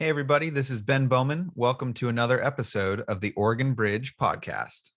Hey, everybody, this is Ben Bowman. Welcome to another episode of the Oregon Bridge podcast.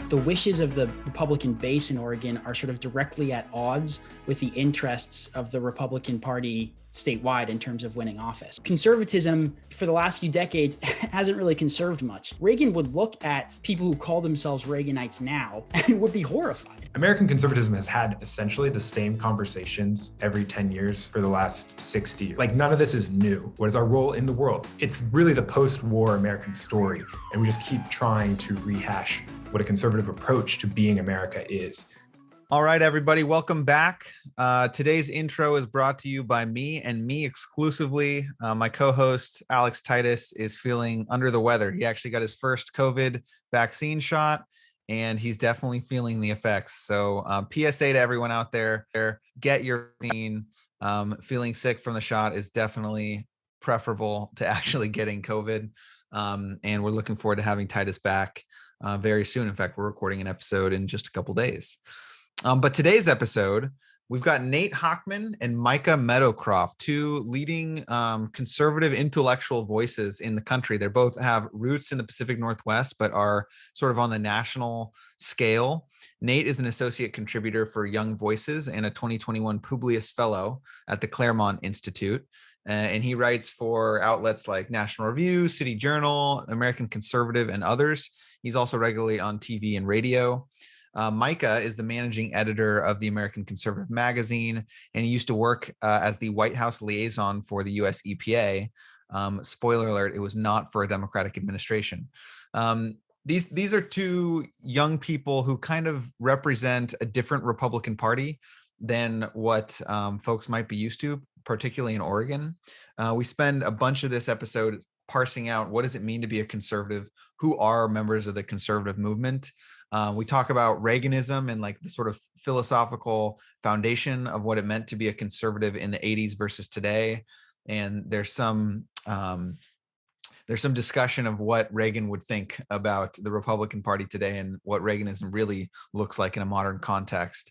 The wishes of the Republican base in Oregon are sort of directly at odds with the interests of the Republican Party statewide in terms of winning office. Conservatism for the last few decades hasn't really conserved much. Reagan would look at people who call themselves Reaganites now and would be horrified. American conservatism has had essentially the same conversations every 10 years for the last 60. Like, none of this is new. What is our role in the world? It's really the post-war American story, and we just keep trying to rehash what a conservative approach to being America is. All right, everybody, welcome back. Today's intro is brought to you by me and me exclusively. My co-host, Alex Titus, is feeling under the weather. He actually got his first COVID vaccine shot, and he's definitely feeling the effects. So PSA to everyone out there, get your vaccine. Feeling sick from the shot is definitely preferable to actually getting COVID. And we're looking forward to having Titus back very soon. In fact, we're recording an episode in just a couple days. But today's episode, we've got Nate Hochman and Micah Meadowcroft, two leading conservative intellectual voices in the country. They both have roots in the Pacific Northwest, but are sort of on the national scale. Nate is an associate contributor for Young Voices and a 2021 Publius Fellow at the Claremont Institute. And he writes for outlets like National Review, City Journal, American Conservative, and others. He's also regularly on TV and radio. Micah is the managing editor of the American Conservative magazine, and he used to work as the White House liaison for the US EPA. Spoiler alert, it was not for a Democratic administration. These are two young people who kind of represent a different Republican Party than what folks might be used to, particularly in Oregon. We spend a bunch of this episode parsing out what does it mean to be a conservative, who are members of the conservative movement. We talk about Reaganism and like the sort of philosophical foundation of what it meant to be a conservative in the 80s versus today. And there's some discussion of what Reagan would think about the Republican Party today and what Reaganism really looks like in a modern context.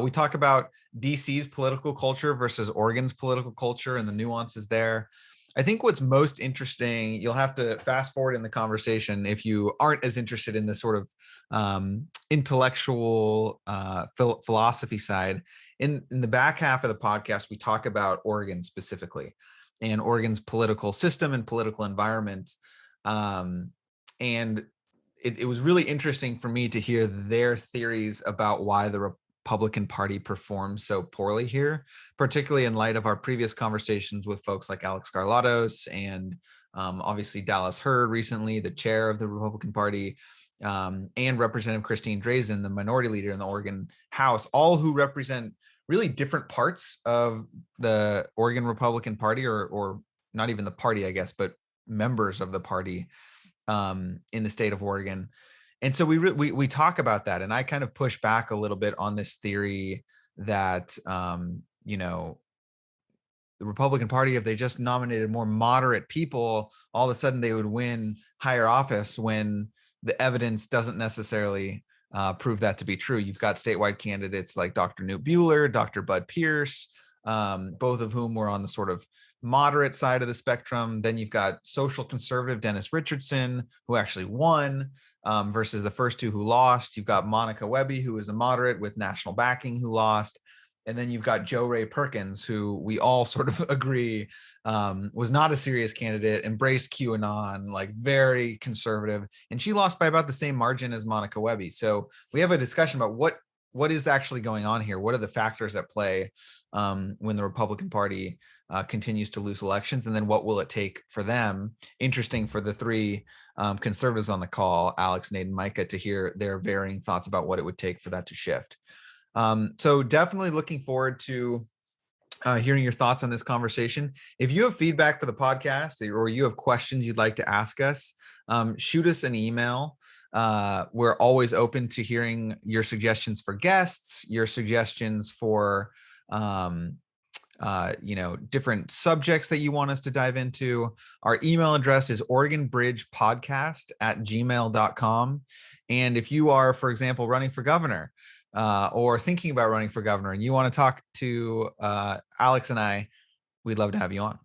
We talk about DC's political culture versus Oregon's political culture and the nuances there. I think what's most interesting, you'll have to fast forward in the conversation if you aren't as interested in this sort of intellectual philosophy side. In the back half of the podcast, we talk about Oregon specifically and Oregon's political system and political environment. And it was really interesting for me to hear their theories about why the Republican Party performs so poorly here, particularly in light of our previous conversations with folks like Alex Garlatos and obviously Dallas Hurd recently, the chair of the Republican Party, and Representative Christine Drazan, the minority leader in the Oregon House, all who represent really different parts of the Oregon Republican Party, or not even the party, I guess, but members of the party in the state of Oregon. And so we talk about that, and I kind of push back a little bit on this theory that the Republican Party, if they just nominated more moderate people, all of a sudden they would win higher office, when the evidence doesn't necessarily prove that to be true. You've got statewide candidates like Dr. Newt Buehler, Dr. Bud Pierce, both of whom were on the sort of moderate side of the spectrum. Then you've got social conservative Dennis Richardson, who actually won, versus the first two who lost. You've got Monica Webby, who is a moderate with national backing, who lost. And then you've got Jo Ray Perkins, who we all sort of agree was not a serious candidate, embraced QAnon, like very conservative. And she lost by about the same margin as Monica Webby. So we have a discussion about what is actually going on here. What are the factors at play when the Republican Party continues to lose elections? And then what will it take for them? Interesting for the three conservatives on the call, Alex, Nate, and Micah, to hear their varying thoughts about what it would take for that to shift. So definitely looking forward to hearing your thoughts on this conversation. If you have feedback for the podcast or you have questions you'd like to ask us, shoot us an email. We're always open to hearing your suggestions for guests, your suggestions for different subjects that you want us to dive into. Our email address is oregonbridgepodcast@gmail.com. And if you are, for example, running for governor, or thinking about running for governor, and you want to talk to Alex and I, we'd love to have you on.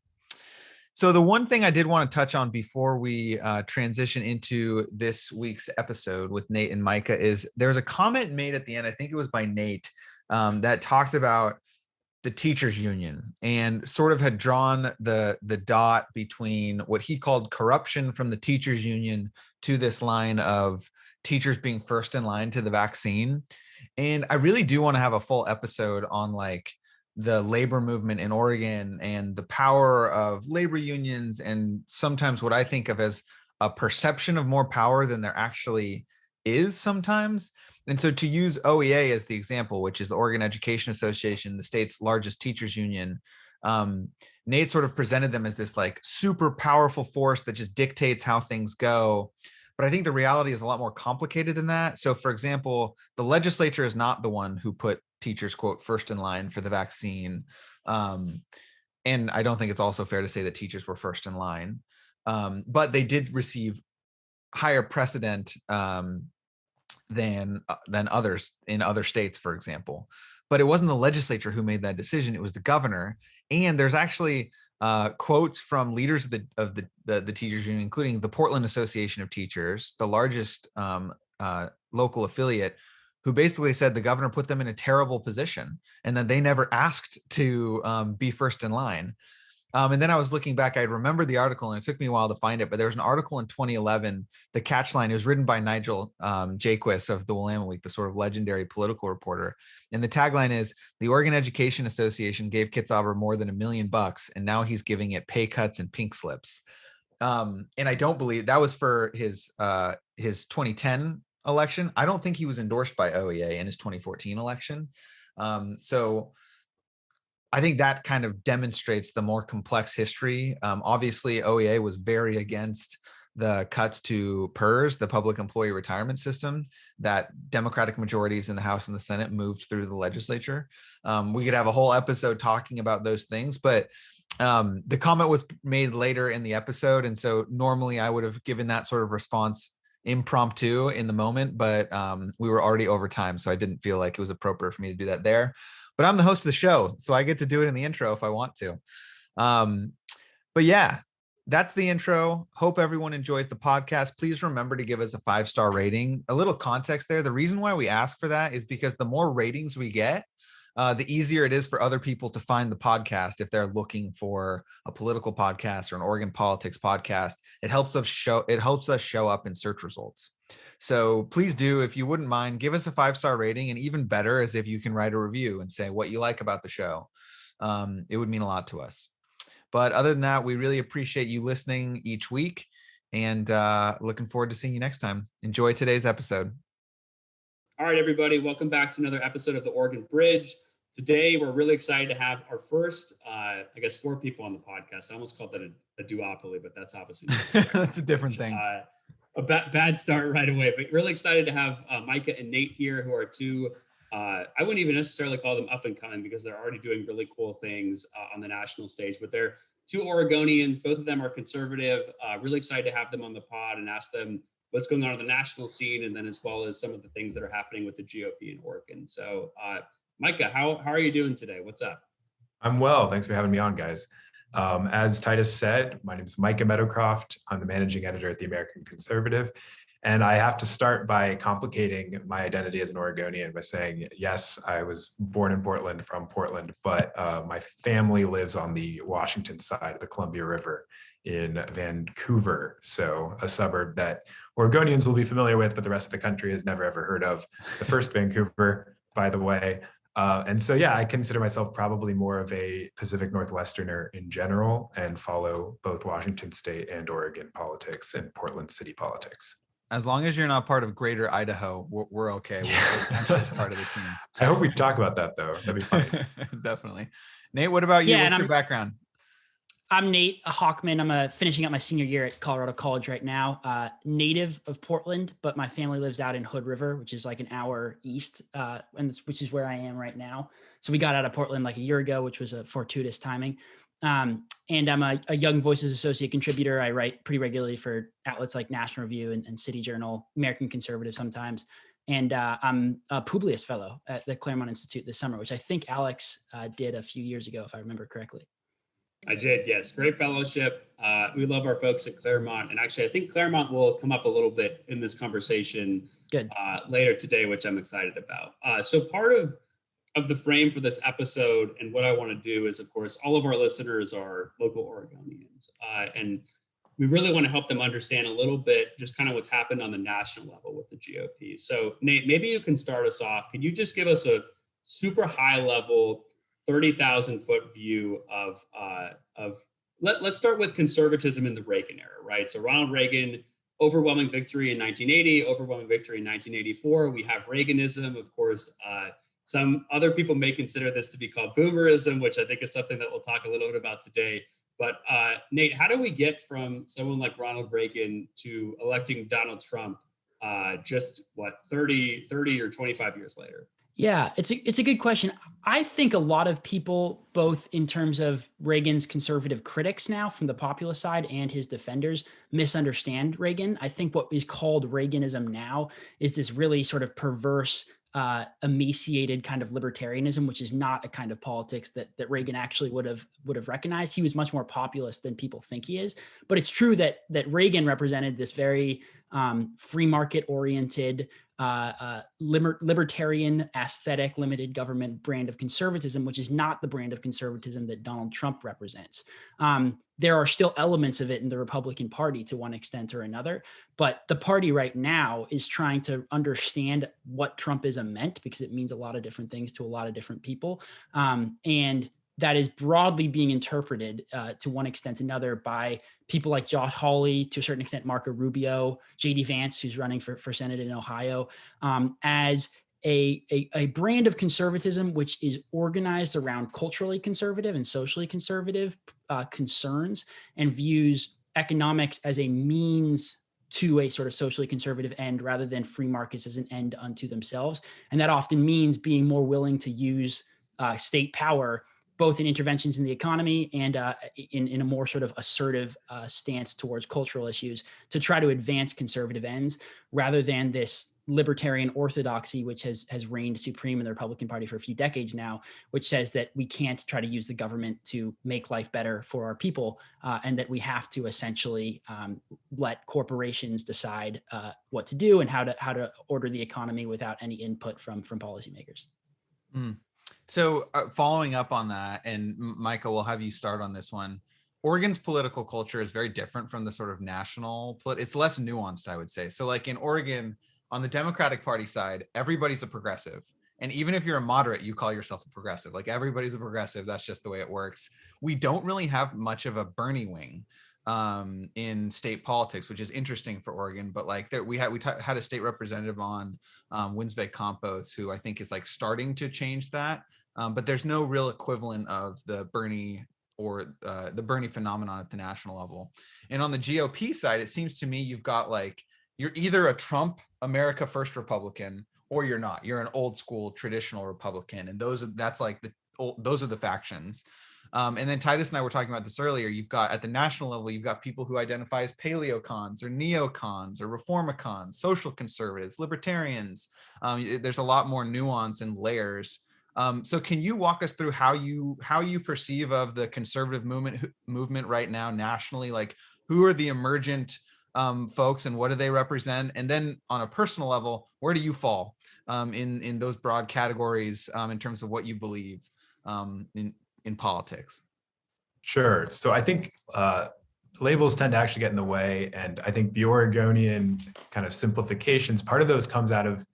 So the one thing I did want to touch on before we transition into this week's episode with Nate and Micah is there's a comment made at the end, I think it was by Nate, that talked about the teachers union and sort of had drawn the dot between what he called corruption from the teachers union to this line of teachers being first in line to the vaccine. And I really do want to have a full episode on like the labor movement in Oregon and the power of labor unions, and sometimes what I think of as a perception of more power than there actually is sometimes. And so to use OEA as the example, which is the Oregon Education Association, the state's largest teachers union, Nate sort of presented them as this like super powerful force that just dictates how things go. But I think the reality is a lot more complicated than that. So for example, the legislature is not the one who put teachers, quote, first in line for the vaccine. And I don't think it's also fair to say that teachers were first in line. But they did receive higher precedent than others in other states, for example. But it wasn't the legislature who made that decision. It was the governor. And there's actually quotes from leaders of the teachers union, including the Portland Association of Teachers, the largest local affiliate, who basically said the governor put them in a terrible position and that they never asked to be first in line. And then I was looking back, I remember the article and it took me a while to find it, but there was an article in 2011, the catchline, it was written by Nigel Jaquist of the Willamette Week, the sort of legendary political reporter. And the tagline is, the Oregon Education Association gave Kitzhaber more than $1 million, and now he's giving it pay cuts and pink slips. And I don't believe that was for his 2010 election. I don't think he was endorsed by OEA in his 2014 election. So I think that kind of demonstrates the more complex history. Obviously, OEA was very against the cuts to PERS, the public employee retirement system, that Democratic majorities in the House and the Senate moved through the legislature. We could have a whole episode talking about those things, but the comment was made later in the episode. And so normally I would have given that sort of response impromptu in the moment, but we were already over time. So I didn't feel like it was appropriate for me to do that there. But I'm the host of the show, so I get to do it in the intro if I want to. But yeah, that's the intro. Hope everyone enjoys the podcast. Please remember to give us a 5-star rating. A little context there. The reason why we ask for that is because the more ratings we get, the easier it is for other people to find the podcast if they're looking for a political podcast or an Oregon politics podcast. It helps us show up in search results. So please do, if you wouldn't mind, give us a 5-star rating, and even better is if you can write a review and say what you like about the show. It would mean a lot to us. But other than that, we really appreciate you listening each week, and looking forward to seeing you next time. Enjoy today's episode. All right, everybody, welcome back to another episode of the Oregon Bridge. Today, we're really excited to have our first, 4 people on the podcast. I almost called that a duopoly, but that's obviously that's a different thing. A bad start right away, but really excited to have Micah and Nate here, who are two, I wouldn't even necessarily call them up and coming because they're already doing really cool things on the national stage, but they're two Oregonians. Both of them are conservative. Really excited to have them on the pod and ask them what's going on the national scene, and then as well as some of the things that are happening with the GOP in Oregon. So Micah, how are you doing today? What's up? I'm well. Thanks for having me on, guys. As Titus said, my name is Micah Meadowcroft. I'm the managing editor at the American Conservative. And I have to start by complicating my identity as an Oregonian by saying, yes, I was born in Portland, from Portland, but my family lives on the Washington side of the Columbia River in Vancouver. So a suburb that Oregonians will be familiar with, but the rest of the country has never, ever heard of. The first Vancouver, by the way. And so, yeah, I consider myself probably more of a Pacific Northwesterner in general and follow both Washington State and Oregon politics and Portland city politics. As long as you're not part of Greater Idaho, we're okay. We're actually part of the team. I hope we talk about that, though. That'd be fun. Definitely. Nate, what about you? What's your background? I'm Nate, a Hochman. I'm finishing up my senior year at Colorado College right now. Native of Portland, but my family lives out in Hood River, which is like an hour east, which is where I am right now. So we got out of Portland like a year ago, which was a fortuitous timing. And I'm a Young Voices Associate contributor. I write pretty regularly for outlets like National Review and City Journal, American Conservative sometimes. And I'm a Publius Fellow at the Claremont Institute this summer, which I think Alex did a few years ago, if I remember correctly. I did, yes. Great fellowship. We love our folks at Claremont. And actually, I think Claremont will come up a little bit in this conversation later today, which I'm excited about. So part of the frame for this episode and what I want to do is, of course, all of our listeners are local Oregonians. And we really want to help them understand a little bit just kind of what's happened on the national level with the GOP. So Nate, maybe you can start us off. Can you just give us a super high level 30,000 foot view of let's start with conservatism in the Reagan era, right? So Ronald Reagan, overwhelming victory in 1980, overwhelming victory in 1984. We have Reaganism, of course. Some other people may consider this to be called boomerism, which I think is something that we'll talk a little bit about today. But Nate, how do we get from someone like Ronald Reagan to electing Donald Trump just 30 or 25 years later? Yeah, it's a good question. I think a lot of people, both in terms of Reagan's conservative critics now from the populist side and his defenders, misunderstand Reagan. I think what is called Reaganism now is this really sort of perverse, emaciated kind of libertarianism, which is not a kind of politics that Reagan actually would have recognized. He was much more populist than people think he is. But it's true that Reagan represented this very free market oriented, libertarian, aesthetic, limited government brand of conservatism, which is not the brand of conservatism that Donald Trump represents. There are still elements of it in the Republican Party to one extent or another, but the party right now is trying to understand what Trumpism meant, because it means a lot of different things to a lot of different people. And that is broadly being interpreted to one extent or another by people like Josh Hawley, to a certain extent, Marco Rubio, J.D. Vance, who's running for Senate in Ohio, as a brand of conservatism which is organized around culturally conservative and socially conservative concerns, and views economics as a means to a sort of socially conservative end rather than free markets as an end unto themselves. And that often means being more willing to use state power, both in interventions in the economy and in a more sort of assertive stance towards cultural issues, to try to advance conservative ends, rather than this libertarian orthodoxy, which has reigned supreme in the Republican Party for a few decades now, which says that we can't try to use the government to make life better for our people, and that we have to essentially let corporations decide what to do and how to order the economy without any input from policymakers. Mm. So following up on that, and Micah, we'll have you start on this one. Oregon's political culture is very different from the sort of national, it's less nuanced, I would say. So like in Oregon, on the Democratic Party side, everybody's a progressive. And even if you're a moderate, you call yourself a progressive. Like everybody's a progressive. That's just the way it works. We don't really have much of a Bernie wing in state politics, which is interesting for Oregon. But like we had a state representative on, Winsve Campos, who I think is like starting to change that. But there's no real equivalent of the Bernie or the Bernie phenomenon at the national level. And on the GOP side, it seems to me you've got like, you're either a Trump America First Republican or you're not. You're an old school traditional Republican, and those are the factions. And then Titus and I were talking about this earlier. You've got at the national level, you've got people who identify as paleocons or neocons or reformicons, social conservatives, libertarians. There's a lot more nuance and layers. So can you walk us through how you perceive of the conservative movement right now nationally? Like, who are the emergent folks and what do they represent? And then on a personal level, where do you fall in those broad categories in terms of what you believe in politics? Sure. So I think labels tend to actually get in the way. And I think the Oregonian kind of simplifications, part of those comes out of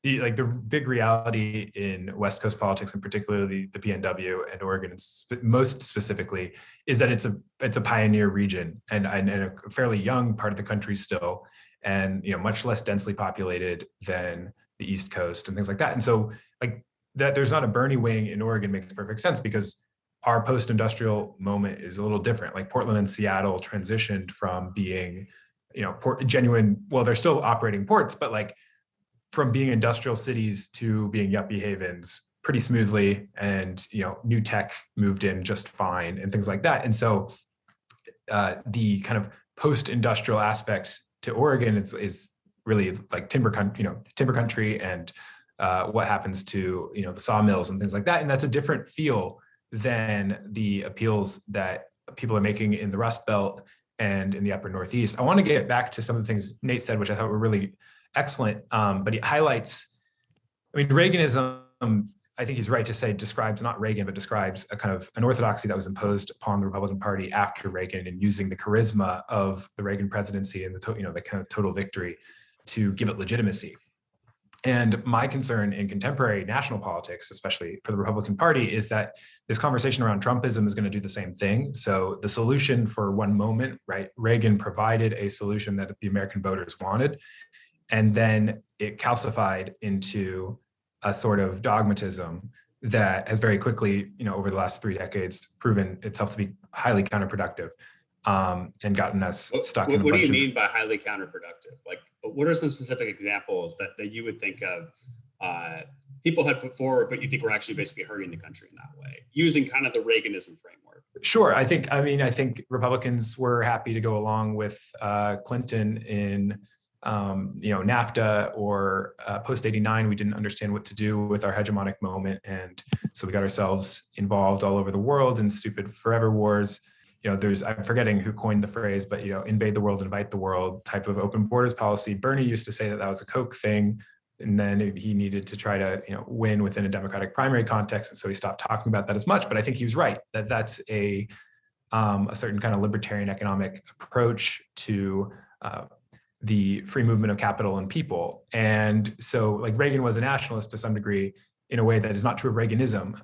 the big reality in West Coast politics, and particularly the PNW and Oregon most specifically, is that it's a pioneer region and a fairly young part of the country still, and much less densely populated than the East Coast and things like that. And so like that, there's not a Bernie wing in Oregon makes perfect sense, because our post-industrial moment is a little different. Like Portland and Seattle transitioned from being, genuine, well, they're still operating ports, but like from being industrial cities to being yuppie havens pretty smoothly, and new tech moved in just fine and things like that. And so the kind of post-industrial aspect to Oregon is really like timber country and what happens to the sawmills and things like that. And that's a different feel than the appeals that people are making in the Rust Belt and in the upper Northeast. I want to get back to some of the things Nate said, which I thought were really excellent. But he highlights, Reaganism, I think he's right to say, describes not Reagan, but describes a kind of an orthodoxy that was imposed upon the Republican Party after Reagan, and using the charisma of the Reagan presidency and the kind of total victory to give it legitimacy. And my concern in contemporary national politics, especially for the Republican Party, is that this conversation around Trumpism is going to do the same thing. So the solution for one moment, right? Reagan provided a solution that the American voters wanted, and then it calcified into a sort of dogmatism that has very quickly, over the last 3 decades, proven itself to be highly counterproductive, and gotten us stuck in a bunch of... What do you mean by highly counterproductive? Like, what are some specific examples that you would think of people had put forward, but you think we're actually basically hurting the country in that way, using kind of the Reaganism framework? Sure. I think Republicans were happy to go along with Clinton in NAFTA or post 89. We didn't understand what to do with our hegemonic moment. And so we got ourselves involved all over the world in stupid forever wars. I'm forgetting who coined the phrase, but, invade the world, invite the world type of open borders policy. Bernie used to say that was a Koch thing. And then he needed to try to, win within a Democratic primary context. And so he stopped talking about that as much. But I think he was right that that's a certain kind of libertarian economic approach to the free movement of capital and people. And so like Reagan was a nationalist to some degree in a way that is not true of Reaganism,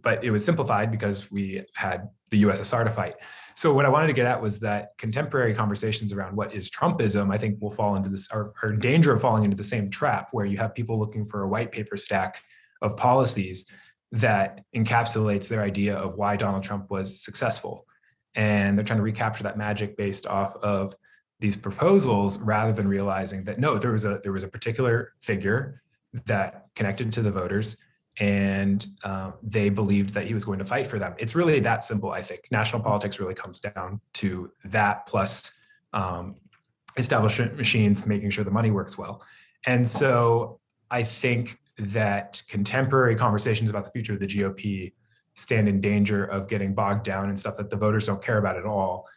but it was simplified because we had the USSR to fight. So what I wanted to get at was that contemporary conversations around what is Trumpism, I think will fall into this, are in danger of falling into the same trap where you have people looking for a white paper stack of policies that encapsulates their idea of why Donald Trump was successful. And they're trying to recapture that magic based off of these proposals rather than realizing that, no, there was a particular figure that connected to the voters, and they believed that he was going to fight for them. It's really that simple, I think. National politics really comes down to that, plus establishment machines making sure the money works well. And so I think that contemporary conversations about the future of the GOP stand in danger of getting bogged down in stuff that the voters don't care about at all.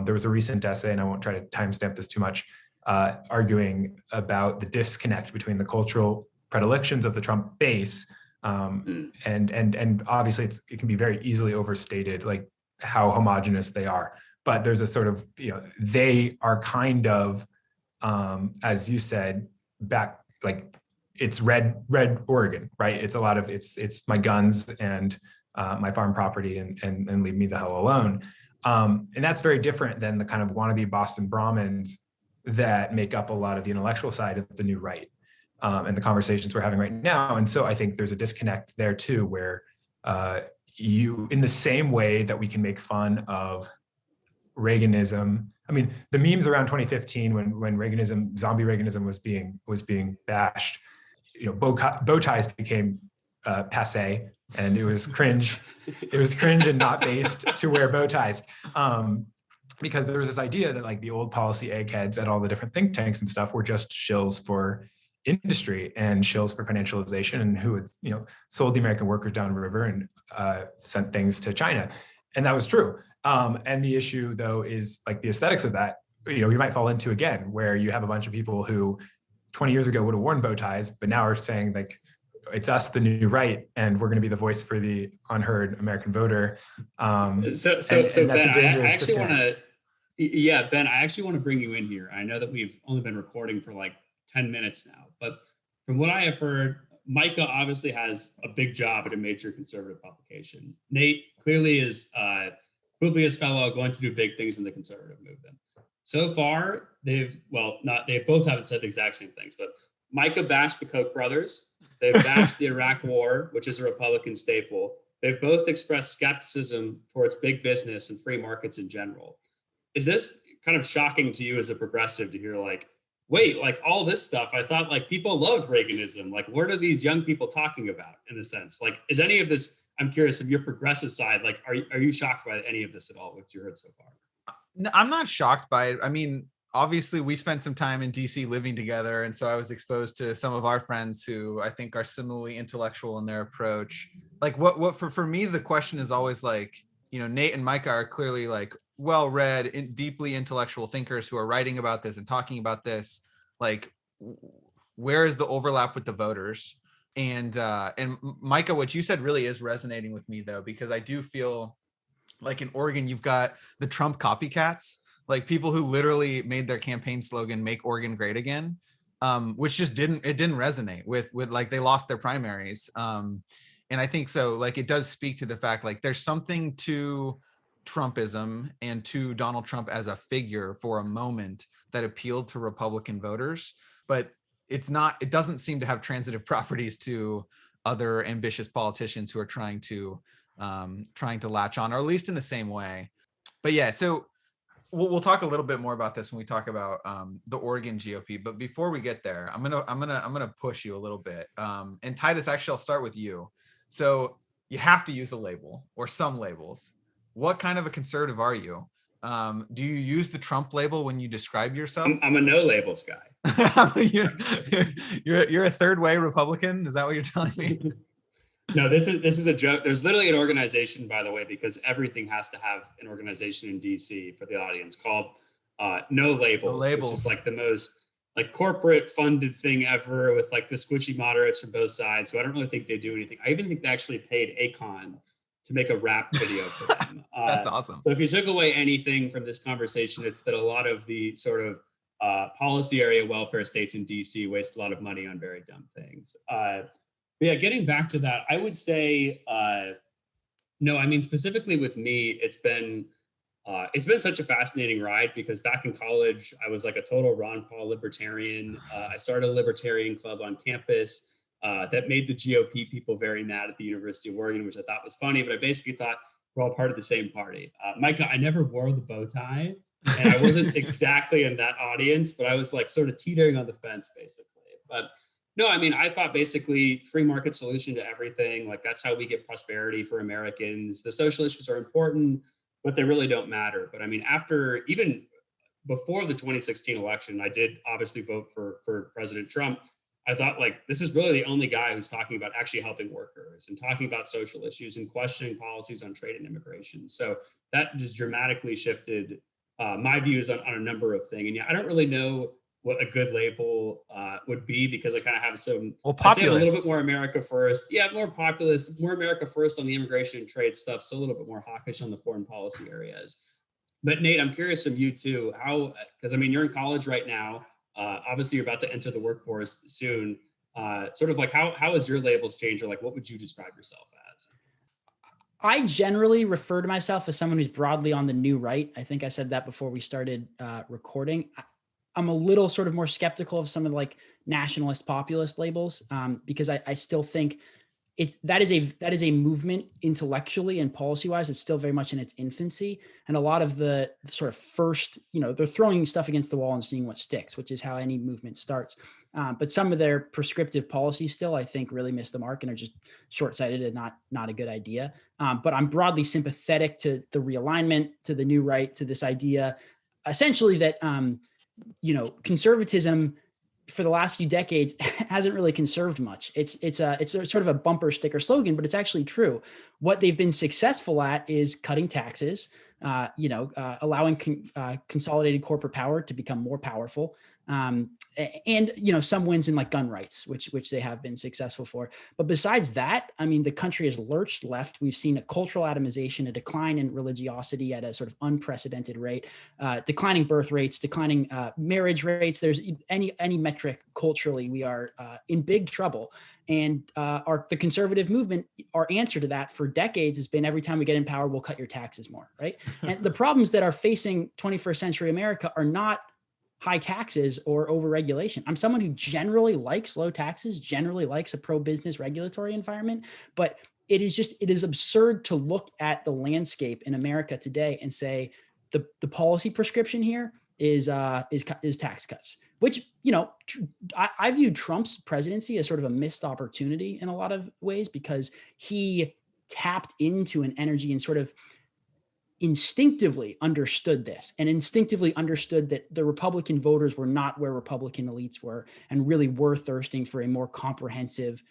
There was a recent essay, and I won't try to timestamp this too much, arguing about the disconnect between the cultural predilections of the Trump base, and obviously it can be very easily overstated, like how homogenous they are. But there's a sort of, they are kind of, as you said, back, like it's red Oregon, right? It's a lot of, it's my guns and my farm property and leave me the hell alone. And that's very different than the kind of wannabe Boston Brahmins that make up a lot of the intellectual side of the new right, and the conversations we're having right now. And so I think there's a disconnect there too, where in the same way that we can make fun of Reaganism. The memes around 2015 when Reaganism, zombie Reaganism was being bashed, bow ties became passe, and it was cringe. It was cringe and not based to wear bow ties. Because there was this idea that like the old policy eggheads at all the different think tanks and stuff were just shills for industry and shills for financialization, and who had sold the American workers downriver and sent things to China. And that was true. And the issue though is like the aesthetics of that, you might fall into again, where you have a bunch of people who 20 years ago would have worn bow ties, but now are saying like, it's us, the new right, and we're going to be the voice for the unheard American voter. So Ben, I actually want to, Ben, I actually want to bring you in here. I know that we've only been recording for like 10 minutes now, but from what I have heard, Micah obviously has a big job at a major conservative publication. Nate clearly is Publius Fellow, going to do big things in the conservative movement. So far, they both haven't said the exact same things, but Micah bashed the Koch brothers. They've bashed the Iraq War, which is a Republican staple. They've both expressed skepticism towards big business and free markets in general. Is this kind of shocking to you as a progressive to hear like, wait, like all this stuff, I thought like people loved Reaganism. Like, what are these young people talking about in a sense? Like, is any of this, I'm curious, of your progressive side, like, are you shocked by any of this at all, what you heard so far? No, I'm not shocked by it. obviously we spent some time in DC living together. And so I was exposed to some of our friends who I think are similarly intellectual in their approach. Like what for me, the question is always like, you know, Nate and Micah are clearly like well-read, deeply intellectual thinkers who are writing about this and talking about this. Like, where is the overlap with the voters? And Micah, what you said really is resonating with me though, because I do feel like in Oregon, you've got the Trump copycats, like people who literally made their campaign slogan, "Make Oregon Great Again," which just didn't resonate with like they lost their primaries. And I think so, like it does speak to the fact like there's something to Trumpism and to Donald Trump as a figure for a moment that appealed to Republican voters, but it doesn't seem to have transitive properties to other ambitious politicians who are trying to latch on, or at least in the same way. But yeah, so we'll talk a little bit more about this when we talk about the Oregon GOP. But before we get there, I'm gonna push you a little bit. And Titus, actually, I'll start with you. So you have to use a label or some labels. What kind of a conservative are you? Do you use the Trump label when you describe yourself? I'm a no labels guy. you're a third way Republican. Is that what you're telling me? No, this is a joke. There's literally an organization, by the way, because everything has to have an organization in DC for the audience called No Labels, which is like the most like corporate funded thing ever with like the squishy moderates from both sides. So I don't really think they do anything. I even think they actually paid Akon to make a rap video for them. That's awesome. So if you took away anything from this conversation, it's that a lot of the sort of policy area welfare states in DC waste a lot of money on very dumb things. But yeah, getting back to that, I would say, no, I mean, specifically with me, it's been such a fascinating ride because back in college, I was like a total Ron Paul libertarian. I started a libertarian club on campus that made the GOP people very mad at the University of Oregon, which I thought was funny, but I basically thought we're all part of the same party. Micah, I never wore the bow tie and I wasn't exactly in that audience, but I was like sort of teetering on the fence basically. But no, I mean, I thought basically free market solution to everything. Like that's how we get prosperity for Americans. The social issues are important, but they really don't matter. But I mean, even before the 2016 election, I did obviously vote for President Trump. I thought like, this is really the only guy who's talking about actually helping workers and talking about social issues and questioning policies on trade and immigration. So that just dramatically shifted my views on a number of things. And yeah, I don't really know what a good label would be because I kind of have some, I'd say a little bit more America first. Yeah, more populist, more America first on the immigration and trade stuff. So a little bit more hawkish on the foreign policy areas. But Nate, I'm curious from you too, because I mean, you're in college right now. Obviously you're about to enter the workforce soon. Sort of like how has your labels changed or like, what would you describe yourself as? I generally refer to myself as someone who's broadly on the new right. I think I said that before we started recording. I'm a little sort of more skeptical of some of the like nationalist populist labels because I still think that is a movement intellectually and policy wise. It's still very much in its infancy. And a lot of the sort of first, they're throwing stuff against the wall and seeing what sticks, which is how any movement starts. But some of their prescriptive policies still, I think, really miss the mark and are just short-sighted and not a good idea. But I'm broadly sympathetic to the realignment, to the new right, to this idea, essentially that, conservatism for the last few decades hasn't really conserved much. It's a sort of a bumper sticker slogan, but it's actually true. What they've been successful at is cutting taxes, allowing consolidated corporate power to become more powerful. And some wins in like gun rights, which they have been successful for. But besides that, I mean, the country has lurched left. We've seen a cultural atomization, a decline in religiosity at a sort of unprecedented rate, declining birth rates, declining marriage rates. There's any metric culturally, we are in big trouble. And the conservative movement, our answer to that for decades has been every time we get in power, we'll cut your taxes more, right? And the problems that are facing 21st century America are not high taxes or overregulation. I'm someone who generally likes low taxes, generally likes a pro-business regulatory environment, but it is absurd to look at the landscape in America today and say the policy prescription here is tax cuts, which, I viewed Trump's presidency as sort of a missed opportunity in a lot of ways because he tapped into an energy and sort of instinctively understood this and instinctively understood that the Republican voters were not where Republican elites were and really were thirsting for a more comprehensive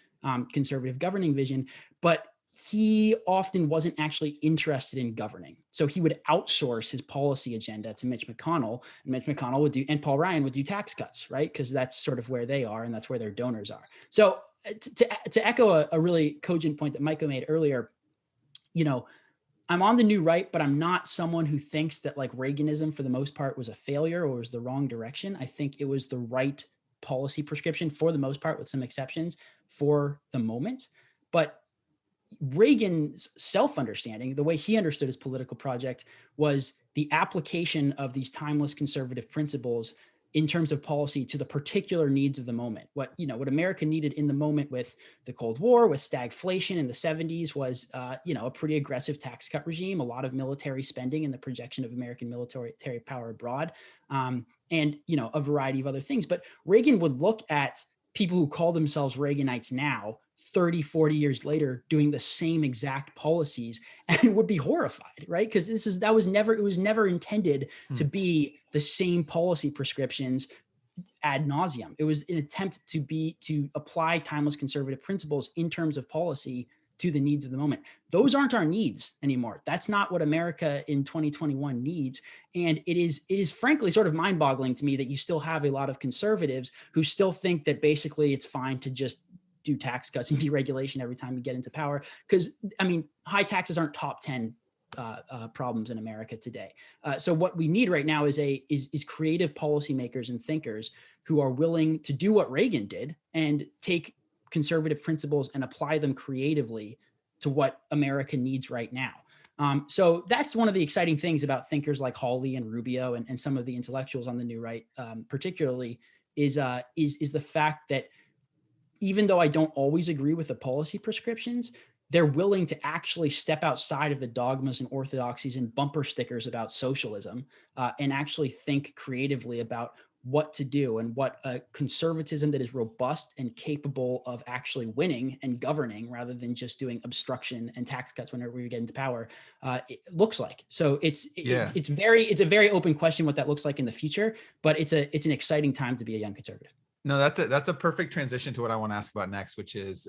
conservative governing vision. But he often wasn't actually interested in governing. So he would outsource his policy agenda to Mitch McConnell, and Mitch McConnell would do, and Paul Ryan would do tax cuts, right? Because that's sort of where they are and that's where their donors are. So to echo a really cogent point that Micah made earlier, you know, I'm on the new right, but I'm not someone who thinks that like Reaganism for the most part was a failure or was the wrong direction. I think it was the right policy prescription for the most part, with some exceptions for the moment. But Reagan's self-understanding, the way he understood his political project, was the application of these timeless conservative principles in terms of policy to the particular needs of the moment. What America needed in the moment with the Cold War, with stagflation in the 70s, was a pretty aggressive tax cut regime, a lot of military spending and the projection of American military power abroad, and a variety of other things. But Reagan would look at people who call themselves Reaganites now, 30, 40 years later, doing the same exact policies, and would be horrified, right? Because it was never intended to be the same policy prescriptions ad nauseum. It was an attempt to apply timeless conservative principles in terms of policy to the needs of the moment. Those aren't our needs anymore. That's not what America in 2021 needs. And it is frankly sort of mind-boggling to me that you still have a lot of conservatives who still think that basically it's fine to just do tax cuts and deregulation every time you get into power. Because, I mean, high taxes aren't top 10 problems in America today. So what we need right now is creative policymakers and thinkers who are willing to do what Reagan did and take conservative principles and apply them creatively to what America needs right now. So that's one of the exciting things about thinkers like Hawley and Rubio and some of the intellectuals on the new right, particularly, is the fact that even though I don't always agree with the policy prescriptions, they're willing to actually step outside of the dogmas and orthodoxies and bumper stickers about socialism and actually think creatively about what to do and what a conservatism that is robust and capable of actually winning and governing rather than just doing obstruction and tax cuts whenever we get into power it looks like. So it's a very open question what that looks like in the future, but it's an exciting time to be a young conservative. No, that's a perfect transition to what I want to ask about next, which is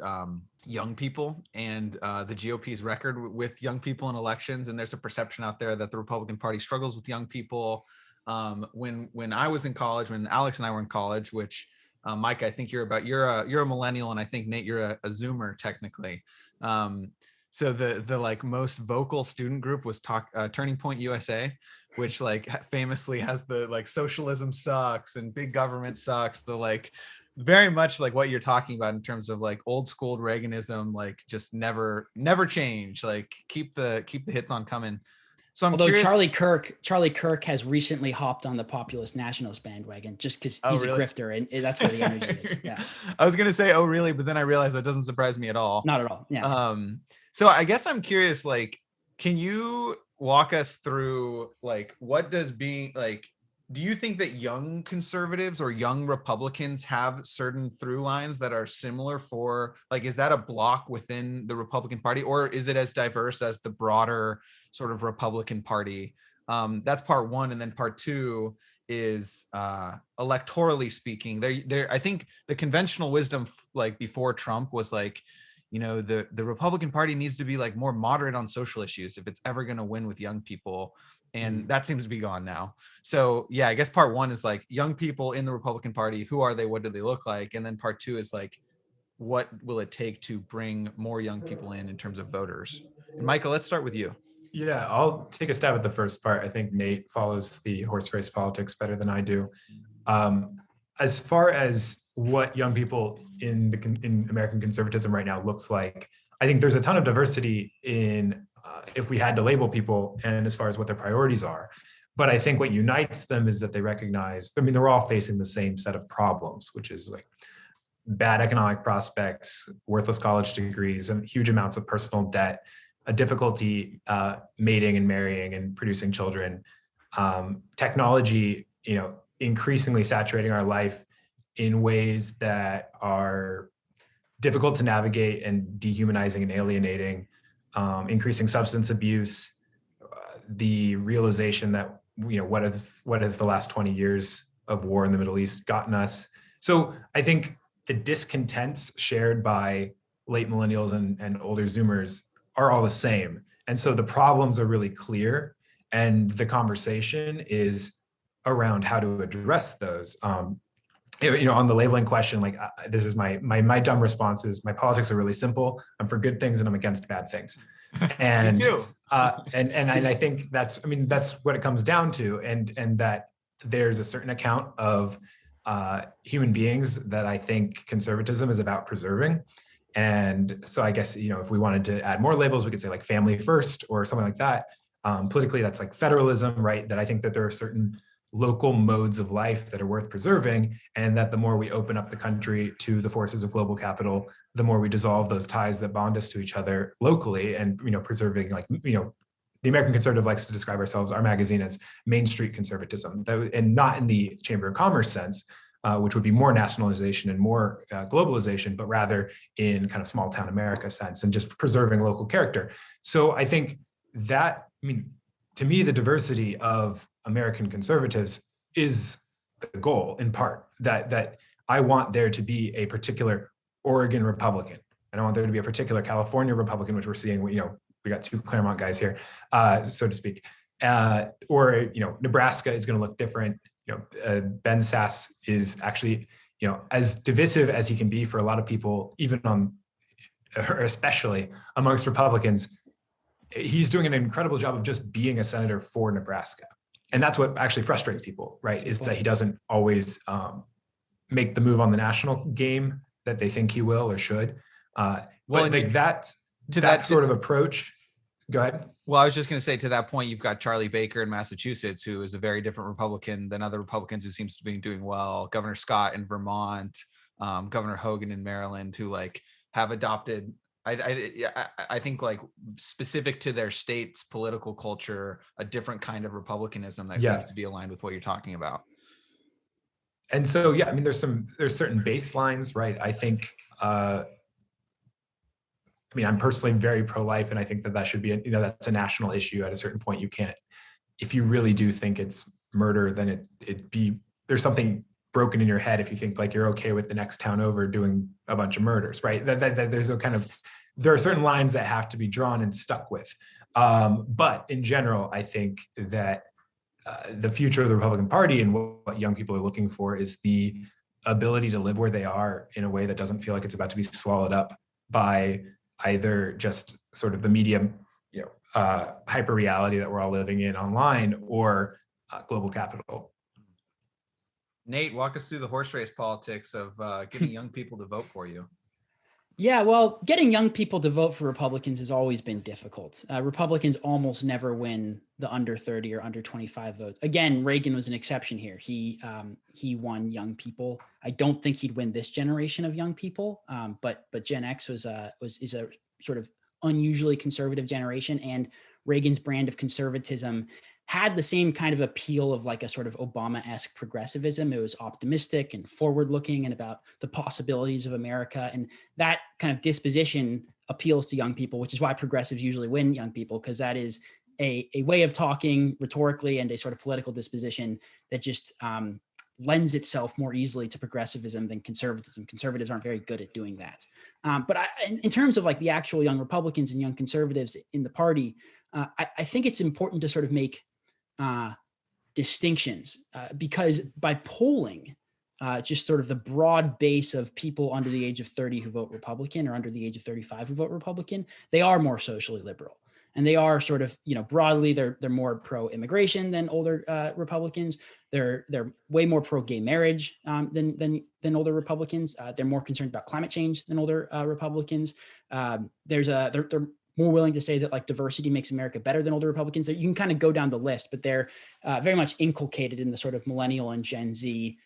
young people and the GOP's record with young people in elections. And there's a perception out there that the Republican Party struggles with young people. When I was in college, when Alex and I were in college, which Mike, I think you're a millennial, and I think Nate, you're a Zoomer technically. So the like most vocal student group was Turning Point USA, which like famously has the like socialism sucks and big government sucks, the like very much like what you're talking about in terms of like old school Reaganism, like just never change, like keep the hits on coming. So I'm curious. Charlie Kirk has recently hopped on the populist nationalist bandwagon just because he's a grifter and that's where the energy is. Yeah. I was gonna say, oh really, but then I realized that doesn't surprise me at all. Not at all. Yeah. So I guess I'm curious, like, can you walk us through like what does being like, do you think that young conservatives or young Republicans have certain through lines that are similar for, like, is that a block within the Republican Party, or is it as diverse as the broader sort of Republican Party? That's part one. And then part two is electorally speaking, there I think the conventional wisdom like before Trump was like, the Republican Party needs to be like more moderate on social issues if it's ever going to win with young people. And that seems to be gone now. So yeah, I guess part one is like young people in the Republican Party. Who are they? What do they look like? And then part two is like, what will it take to bring more young people in terms of voters? And Michael, let's start with you. Yeah, I'll take a stab at the first part. I think Nate follows the horse race politics better than I do. As far as what young people in American conservatism right now looks like, I think there's a ton of diversity in if we had to label people and as far as what their priorities are. But I think what unites them is that they recognize, they're all facing the same set of problems, which is like bad economic prospects, worthless college degrees, and huge amounts of personal debt, a difficulty mating and marrying and producing children, technology, increasingly saturating our life in ways that are difficult to navigate and dehumanizing and alienating, increasing substance abuse, the realization that, what has the last 20 years of war in the Middle East gotten us. So I think the discontents shared by late millennials and older Zoomers are all the same. And so the problems are really clear, and the conversation is around how to address those. On the labeling question, like this is my dumb response is, my politics are really simple. I'm for good things and I'm against bad things. And Me too. and I think that's what it comes down to, and that there's a certain account of human beings that I think conservatism is about preserving. And so I guess, if we wanted to add more labels, we could say like family first or something like that. Politically, that's like federalism, right? That I think that there are certain local modes of life that are worth preserving, and that the more we open up the country to the forces of global capital, the more we dissolve those ties that bond us to each other locally, and preserving, like, the American Conservative likes to describe our magazine as Main Street conservatism, and not in the Chamber of Commerce sense, which would be more nationalization and more globalization, but rather in kind of small town America sense, and just preserving local character. So I think that, to me, the diversity of American conservatives is the goal, in part, that I want there to be a particular Oregon Republican, and I want there to be a particular California Republican, which we're seeing, we got two Claremont guys here, so to speak, or Nebraska is going to look different. Ben Sass is actually, as divisive as he can be for a lot of people, even or especially amongst Republicans, he's doing an incredible job of just being a senator for Nebraska. And that's what actually frustrates people, right? Is that he doesn't always make the move on the national game that they think he will or should. But like that sort of approach. Go ahead. Well, I was just going to say, to that point, you've got Charlie Baker in Massachusetts, who is a very different Republican than other Republicans, who seems to be doing well. Governor Scott in Vermont, Governor Hogan in Maryland, who have adopted, I think, specific to their state's political culture, a different kind of Republicanism that seems to be aligned with what you're talking about. And so, there's certain baselines, right? I think, I'm personally very pro-life, and I think that should be, that's a national issue. At a certain point, you can't, if you really do think it's murder, then there's something broken in your head if you think like you're okay with the next town over doing a bunch of murders, right? That there's a kind of, there are certain lines that have to be drawn and stuck with. But in general, I think that the future of the Republican Party and what young people are looking for is the ability to live where they are in a way that doesn't feel like it's about to be swallowed up by either just sort of the media, hyper reality that we're all living in online, or global capital. Nate, walk us through the horse race politics of getting young people to vote for you. Yeah, well, getting young people to vote for Republicans has always been difficult. Republicans almost never win the under 30 or under 25 votes. Again, Reagan was an exception here. He won young people. I don't think he'd win this generation of young people, but Gen X is a sort of unusually conservative generation, and Reagan's brand of conservatism had the same kind of appeal of like a sort of Obama-esque progressivism. It was optimistic and forward-looking and about the possibilities of America. And that kind of disposition appeals to young people, which is why progressives usually win young people, because that is a way of talking rhetorically and a sort of political disposition that just lends itself more easily to progressivism than conservatism. Conservatives aren't very good at doing that. But in terms of like the actual young Republicans and young conservatives in the party, I think it's important to sort of make distinctions because by polling just sort of the broad base of people under the age of 30 who vote Republican or under the age of 35 who vote Republican, they are more socially liberal. And they are sort of, broadly, they're more pro-immigration than older Republicans. They're way more pro-gay marriage than older Republicans. They're more concerned about climate change than older Republicans. They're more willing to say that like diversity makes America better than older Republicans. You can kind of go down the list, but they're very much inculcated in the sort of millennial and Gen Z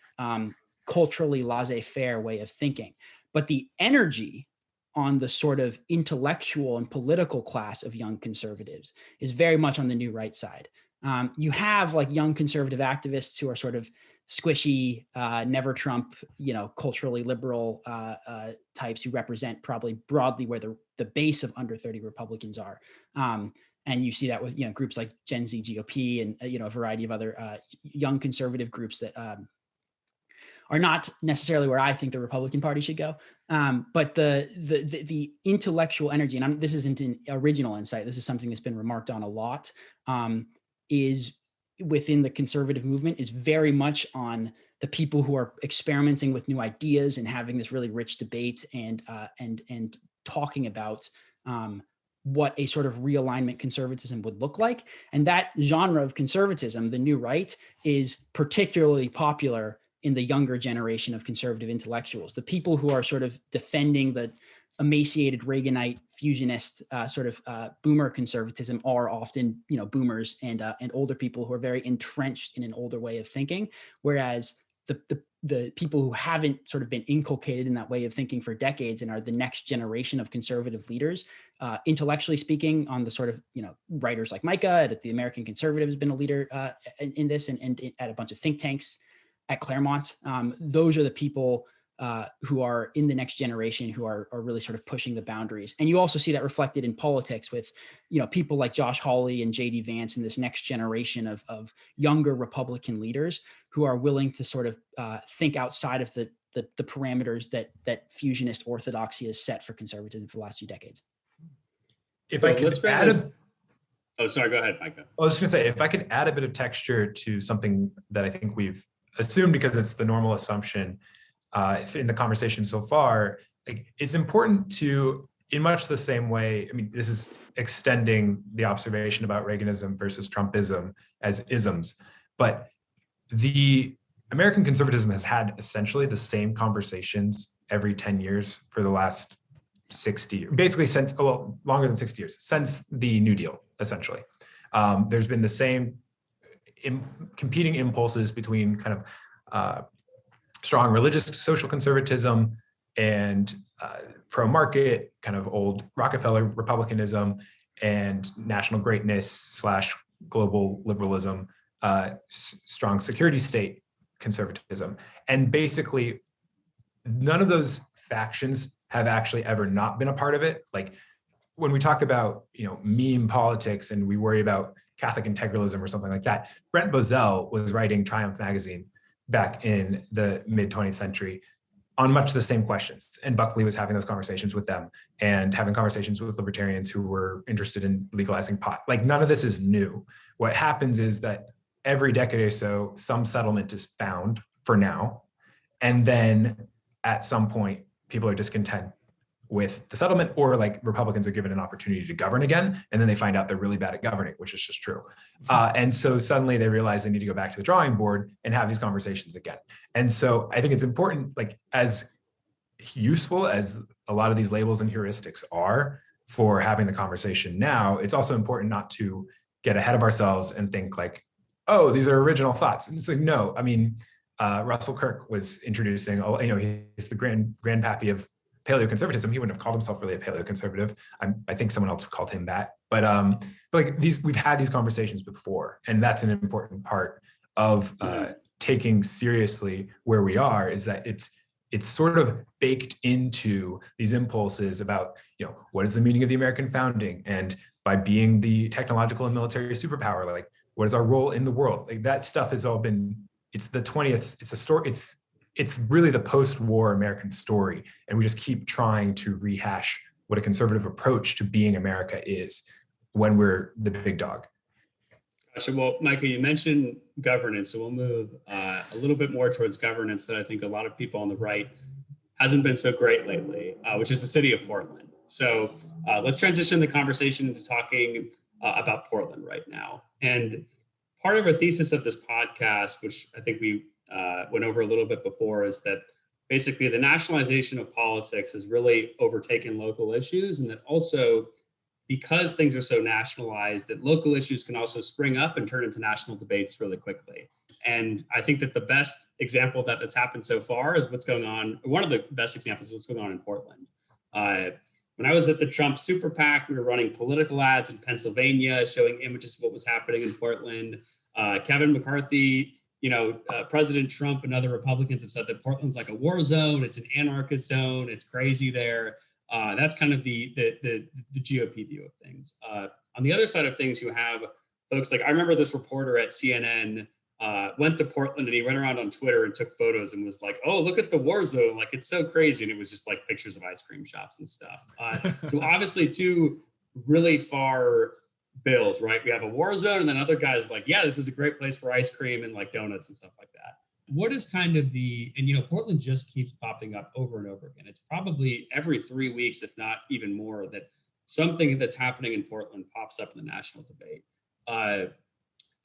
culturally laissez-faire way of thinking. But the energy on the sort of intellectual and political class of young conservatives is very much on the new right side. You have like young conservative activists who are sort of squishy, never Trump, culturally liberal types who represent probably broadly where the base of under 30 Republicans are. And you see that with, groups like Gen Z GOP and, a variety of other young conservative groups that are not necessarily where I think the Republican Party should go. But the intellectual energy, and this isn't an original insight, this is something that's been remarked on a lot, is within the conservative movement, is very much on the people who are experimenting with new ideas and having this really rich debate and talking about what a sort of realignment conservatism would look like. And that genre of conservatism, the new right, is particularly popular in the younger generation of conservative intellectuals. The people who are sort of defending the emaciated Reaganite fusionist boomer conservatism are often, boomers and older people who are very entrenched in an older way of thinking. Whereas the people who haven't sort of been inculcated in that way of thinking for decades and are the next generation of conservative leaders, intellectually speaking, on the sort of, writers like Micah at the American Conservative has been a leader in this and at a bunch of think tanks at Claremont. Those are the people who are in the next generation who are really sort of pushing the boundaries. And you also see that reflected in politics with, people like Josh Hawley and J.D. Vance and this next generation of younger Republican leaders who are willing to sort of think outside of the parameters that fusionist orthodoxy has set for conservatism for the last few decades. If I could add oh, sorry, go ahead, Micah. I was just going to say, if I could add a bit of texture to something that I think we've assumed because it's the normal assumption in the conversation so far, it's important to, in much the same way, this is extending the observation about Reaganism versus Trumpism as isms, but the American conservatism has had essentially the same conversations every 10 years for the last 60, basically since, longer than 60 years, since the New Deal, essentially. There's been the same competing impulses between kind of strong religious social conservatism and pro-market, kind of old Rockefeller republicanism and national greatness / global liberalism, strong security state conservatism. And basically, none of those factions have actually ever not been a part of it. Like when we talk about, meme politics and we worry about Catholic integralism or something like that, Brent Bozell was writing Triumph magazine back in the mid 20th century on much the same questions. And Buckley was having those conversations with them and having conversations with libertarians who were interested in legalizing pot. Like none of this is new. What happens is that every decade or so, some settlement is found for now. And then at some point, people are discontent with the settlement, or like Republicans are given an opportunity to govern again, and then they find out they're really bad at governing, which is just true. And so suddenly they realize they need to go back to the drawing board and have these conversations again. And so I think it's important, like as useful as a lot of these labels and heuristics are for having the conversation now, it's also important not to get ahead of ourselves and think like, oh, these are original thoughts. And it's like, no, Russell Kirk was introducing, he's the grandpappy of paleoconservatism. He wouldn't have called himself really a paleoconservative. I think someone else called him that. But like we've had these conversations before, and that's an important part of taking seriously where we are. Is that it's sort of baked into these impulses about what is the meaning of the American founding, and by being the technological and military superpower, like what is our role in the world? Like that stuff has all been. It's the 20th. It's a story. It's really the post-war American story. And we just keep trying to rehash what a conservative approach to being America is when we're the big dog. Gotcha. Well, Micah, you mentioned governance, so we'll move a little bit more towards governance that I think a lot of people on the right hasn't been so great lately, which is the city of Portland. So let's transition the conversation to talking about Portland right now. And part of our thesis of this podcast, which I think we went over a little bit before, is that basically the nationalization of politics has really overtaken local issues, and that also because things are so nationalized, that local issues can also spring up and turn into national debates really quickly. And I think that the best example of that that's happened so far is what's going on. One of the best examples is what's going on in Portland. When I was at the Trump Super PAC, we were running political ads in Pennsylvania showing images of what was happening in Portland. Kevin McCarthy, President Trump and other Republicans have said that Portland's like a war zone. It's an anarchist zone. It's crazy there. That's kind of the GOP view of things. On the other side of things, you have folks like, I remember this reporter at CNN went to Portland and he went around on Twitter and took photos and was like, "Oh, look at the war zone. Like, it's so crazy." And it was just like pictures of ice cream shops and stuff. So obviously two really far bills, right? We have a war zone and then other guys like, yeah, this is a great place for ice cream and like donuts and stuff like that. What is kind of and Portland just keeps popping up over and over again. It's probably every 3 weeks, if not even more, that something that's happening in Portland pops up in the national debate.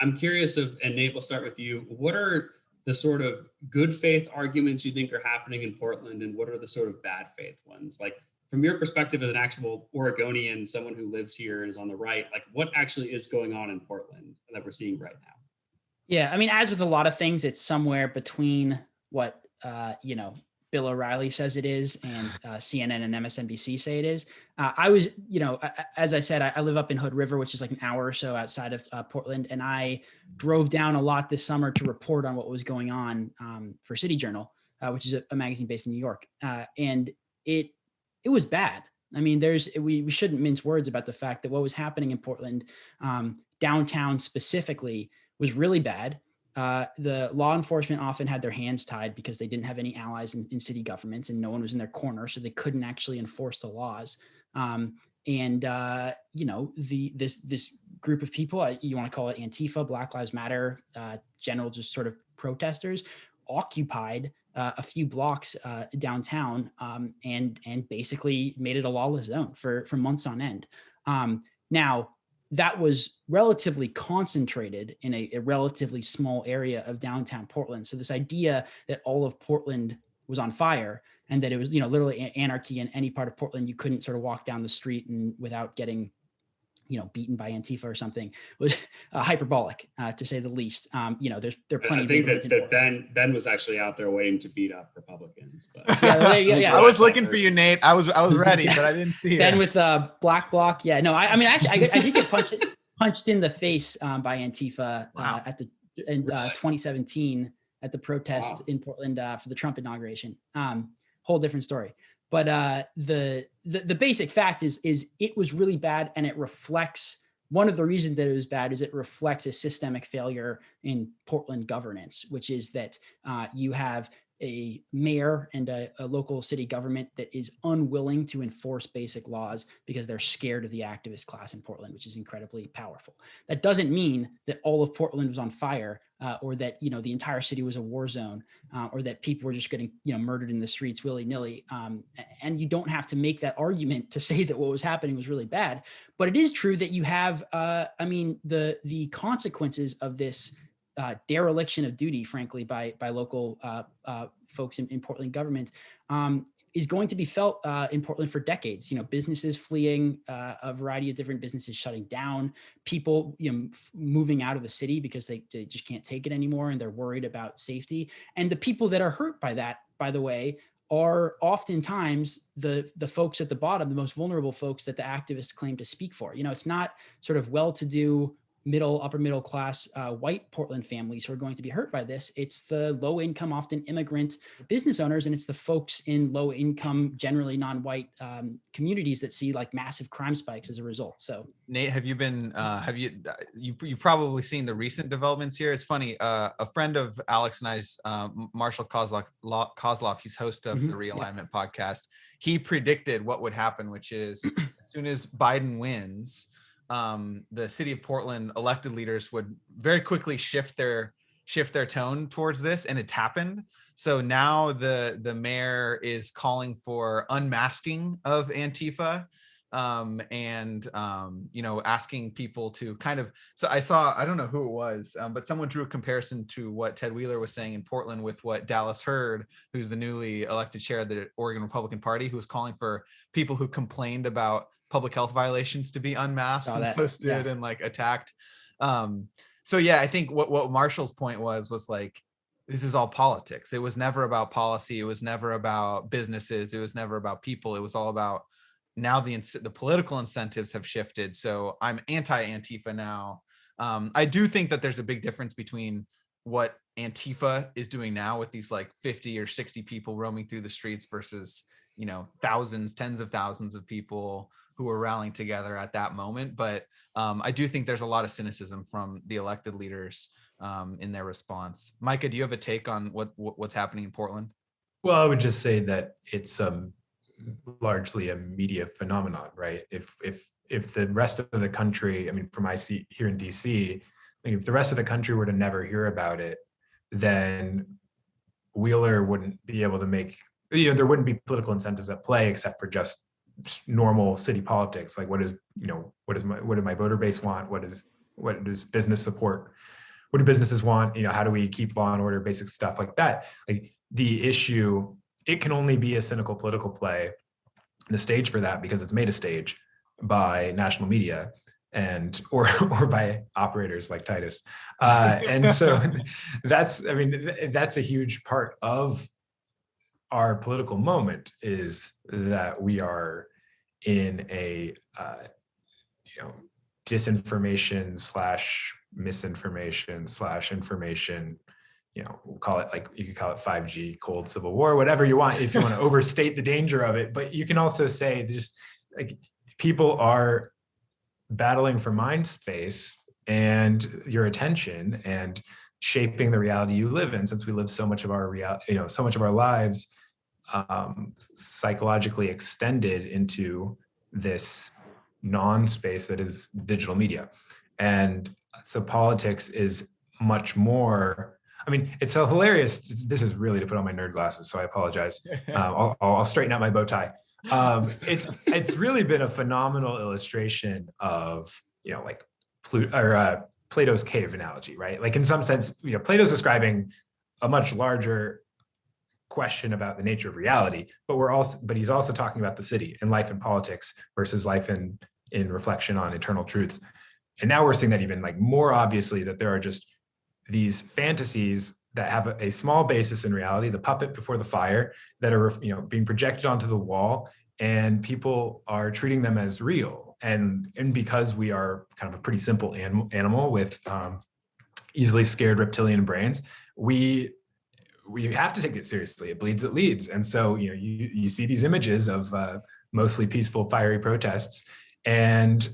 I'm curious and Nate, we'll start with you. What are the sort of good faith arguments you think are happening in Portland, and what are the sort of bad faith ones? Like, from your perspective as an actual Oregonian, someone who lives here and is on the right, like what actually is going on in Portland that we're seeing right now? Yeah, I mean, as with a lot of things, it's somewhere between what Bill O'Reilly says it is and CNN and MSNBC say it is. I was, as I said, I live up in Hood River, which is like an hour or so outside of Portland, and I drove down a lot this summer to report on what was going on for City Journal, which is a magazine based in New York, and it was bad. I mean, we shouldn't mince words about the fact that what was happening in Portland, downtown specifically, was really bad. The law enforcement often had their hands tied because they didn't have any allies in city governments and no one was in their corner, so they couldn't actually enforce the laws. This group of people, you want to call it Antifa, Black Lives Matter, general just sort of protesters, occupied a few blocks downtown and basically made it a lawless zone for months on end. Now, that was relatively concentrated in a relatively small area of downtown Portland. So this idea that all of Portland was on fire and that it was, literally anarchy in any part of Portland, you couldn't sort of walk down the street and without getting, beaten by Antifa or something, was hyperbolic, to say the least. There are plenty. I think that Ben was actually out there waiting to beat up Republicans. But I was looking for you, Nate. I was ready, but I didn't see Ben it. with Black Bloc. Yeah, no, I mean, actually, I did get punched in the face by Antifa in 2017 at the protest in Portland for the Trump inauguration. Whole different story. But the basic fact is it was really bad, and it reflects, one of the reasons that it was bad is it reflects a systemic failure in Portland governance, which is that you have a mayor and a local city government that is unwilling to enforce basic laws because they're scared of the activist class in Portland, which is incredibly powerful. That doesn't mean that all of Portland was on fire, or that the entire city was a war zone, or that people were just getting murdered in the streets willy-nilly. And you don't have to make that argument to say that what was happening was really bad. But it is true that you have, the consequences of this dereliction of duty, frankly, by local folks in Portland government, is going to be felt in Portland for decades. Businesses fleeing, a variety of different businesses shutting down, people moving out of the city because they just can't take it anymore and they're worried about safety. And the people that are hurt by that, by the way, are oftentimes the folks at the bottom, the most vulnerable folks that the activists claim to speak for. It's not sort of well-to-do, upper middle class white Portland families who are going to be hurt by this. It's the low income, often immigrant business owners, and it's the folks in low income, generally non-white communities that see like massive crime spikes as a result. So Nate, have you been you've probably seen the recent developments here? It's funny, a friend of Alex and I's, Marshall Kozloff, he's host of the Realignment podcast. He predicted what would happen, which is as soon as Biden wins, the city of Portland elected leaders would very quickly shift their tone towards this, and it's happened. So now the mayor is calling for unmasking of Antifa, asking people to kind of. So I don't know who it was, but someone drew a comparison to what Ted Wheeler was saying in Portland with what Dallas Hurd, who's the newly elected chair of the Oregon Republican Party, who was calling for people who complained about public health violations to be unmasked and posted and like attacked. So yeah, I think what Marshall's point was like, this is all politics. It was never about policy. It was never about businesses. It was never about people. It was all about, now the political incentives have shifted. So I'm anti-Antifa now. I do think that there's a big difference between what Antifa is doing now with these like 50 or 60 people roaming through the streets versus thousands, tens of thousands of people who were rallying together at that moment. But I do think there's a lot of cynicism from the elected leaders in their response. Micah, do you have a take on what's happening in Portland? Well, I would just say that it's largely a media phenomenon, right? If the rest of the country, I mean, from my seat here in DC, if the rest of the country were to never hear about it, then Wheeler wouldn't be able to make, there wouldn't be political incentives at play except for just normal city politics. Like what do my voter base want? What does business support? What do businesses want? How do we keep law and order, basic stuff like that. Like the issue, it can only be a cynical political play. The stage for that, because it's made a stage by national media or by operators like Titus. And so that's a huge part of our political moment, is that we are in a disinformation / misinformation / information, we'll call it, like, you could call it 5G, cold civil war, whatever you want, if you want to overstate the danger of it. But you can also say just like people are battling for mind space and your attention and shaping the reality you live in, since we live so much of our so much of our lives psychologically extended into this non-space that is digital media. And so politics is much more, it's a hilarious, this is really to put on my nerd glasses, so I apologize. I'll straighten out my bow tie. It's really been a phenomenal illustration of, like Plato's cave analogy, right? Like in some sense, Plato's describing a much larger question about the nature of reality, but he's also talking about the city and life in politics versus life in reflection on eternal truths. And now we're seeing that even like more obviously, that there are just these fantasies that have a small basis in reality, the puppet before the fire, that are being projected onto the wall, and people are treating them as real. And because we are kind of a pretty simple animal with easily scared reptilian brains, we have to take it seriously. It bleeds, it leads. And so you see these images of mostly peaceful, fiery protests, and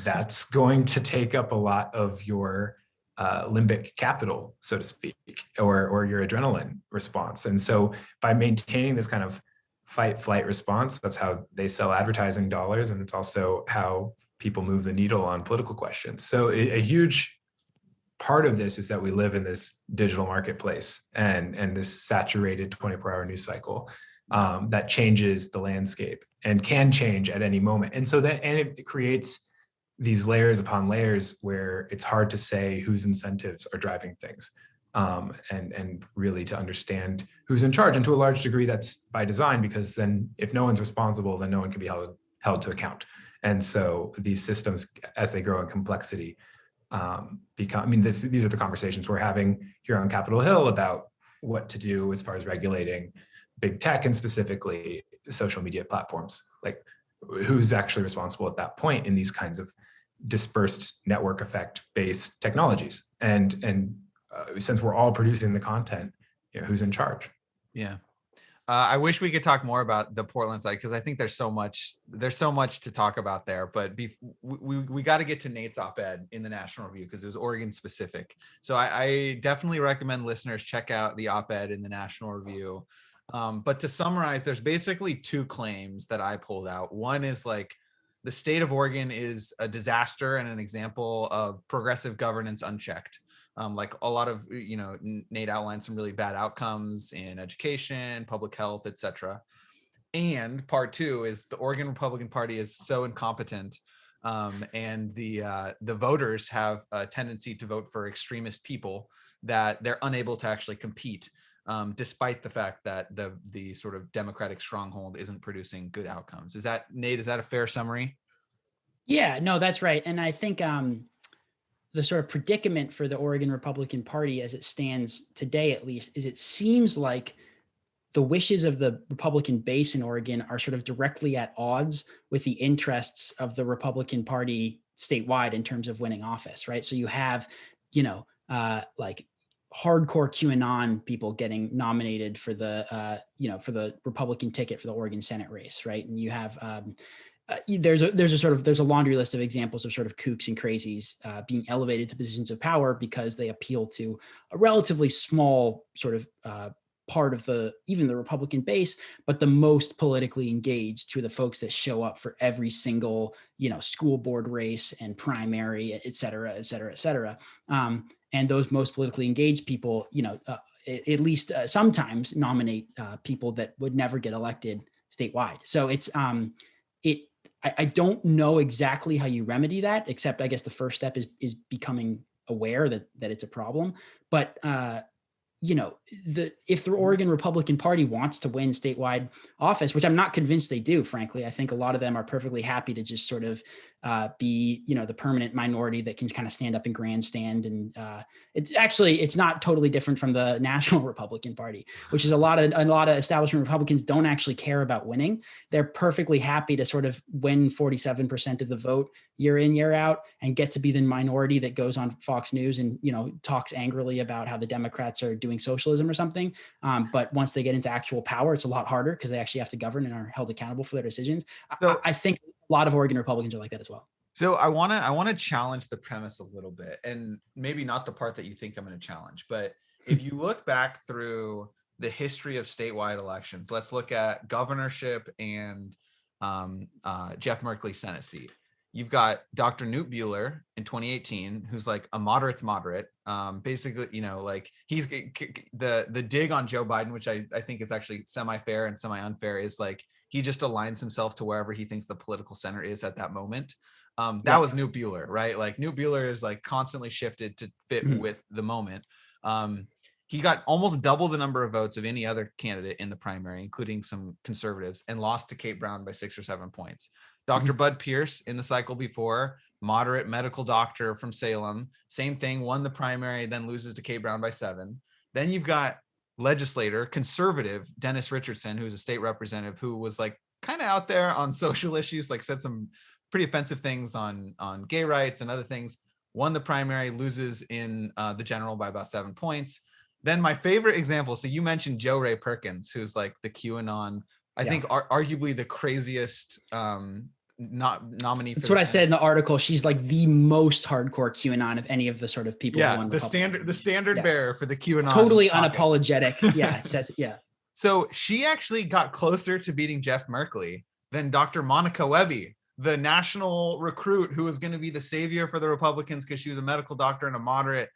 that's going to take up a lot of your limbic capital, so to speak, or your adrenaline response. And so by maintaining this kind of fight flight response, that's how they sell advertising dollars, and it's also how people move the needle on political questions. So a huge part of this is that we live in this digital marketplace and this saturated 24-hour news cycle that changes the landscape and can change at any moment. And so it creates these layers upon layers where it's hard to say whose incentives are driving things, and really to understand who's in charge. And to a large degree, that's by design, because then if no one's responsible, then no one can be held to account. And so these systems, as they grow in complexity, these are the conversations we're having here on Capitol Hill about what to do as far as regulating big tech, and specifically social media platforms. Like, who's actually responsible at that point in these kinds of dispersed network effect based technologies? And since we're all producing the content, who's in charge? Yeah. I wish we could talk more about the Portland side, because I think there's so much to talk about there. But we got to get to Nate's op-ed in the National Review, because it was Oregon specific. So I definitely recommend listeners check out the op-ed in the National Review. But to summarize, there's basically two claims that I pulled out. One is like the state of Oregon is a disaster and an example of progressive governance unchecked. Like a lot of, Nate outlined some really bad outcomes in education, public health, etc. And part two is the Oregon Republican Party is so incompetent, and the voters have a tendency to vote for extremist people that they're unable to actually compete, despite the fact that the sort of Democratic stronghold isn't producing good outcomes. Nate, is that a fair summary? Yeah, no, that's right. And I think the sort of predicament for the Oregon Republican Party as it stands today, at least, is it seems like the wishes of the Republican base in Oregon are sort of directly at odds with the interests of the Republican Party statewide in terms of winning office, right? So you have, like hardcore QAnon people getting nominated for the for the Republican ticket for the Oregon Senate race, right? And you have there's a laundry list of examples of sort of kooks and crazies being elevated to positions of power because they appeal to a relatively small sort of part of even the Republican base, but the most politically engaged to the folks that show up for every single, school board race and primary, et cetera, et cetera, et cetera. And those most politically engaged people, at least sometimes nominate people that would never get elected statewide. So I don't know exactly how you remedy that, except I guess the first step is becoming aware that it's a problem. But if the Oregon Republican Party wants to win statewide office, which I'm not convinced they do, frankly, I think a lot of them are perfectly happy to just sort of be, the permanent minority that can kind of stand up and grandstand. And it's not totally different from the National Republican Party, which is a lot of establishment Republicans don't actually care about winning. They're perfectly happy to sort of win 47% of the vote year in, year out, and get to be the minority that goes on Fox News and, talks angrily about how the Democrats are doing socialism or something. But once they get into actual power, it's a lot harder because they actually have to govern and are held accountable for their decisions. So, I think a lot of Oregon Republicans are like that as well. So I want to challenge the premise a little bit, and maybe not the part that you think I'm going to challenge, but if you look back through the history of statewide elections, let's look at governorship and Jeff Merkley's Senate seat. You've got Dr. Newt Buehler in 2018, who's like a moderate's moderate. Basically, he's the dig on Joe Biden, which I think is actually semi-fair and semi-unfair, is like he just aligns himself to wherever he thinks the political center is at that moment. That was Newt Buehler, right? Like Newt Buehler is like constantly shifted to fit with the moment. He got almost double the number of votes of any other candidate in the primary, including some conservatives, and lost to Kate Brown by 6 or 7 points. Dr. Bud Pierce in the cycle before, moderate medical doctor from Salem, same thing, won the primary, then loses to Kate Brown by 7. Then you've got legislator, conservative Dennis Richardson, who's a state representative who was like kind of out there on social issues, like said some pretty offensive things on gay rights and other things, won the primary, loses in the general by about 7 points. Then my favorite example, so you mentioned Joe Ray Perkins, who's like the QAnon, I think arguably the craziest nominee. That's what I said in the article. She's like the most hardcore QAnon of any of the sort of people. Yeah, the standard bearer for the QAnon. Totally caucus. Unapologetic. Yeah, it says, yeah. So she actually got closer to beating Jeff Merkley than Dr. Monica Webby, the national recruit who was going to be the savior for the Republicans because she was a medical doctor and a moderate.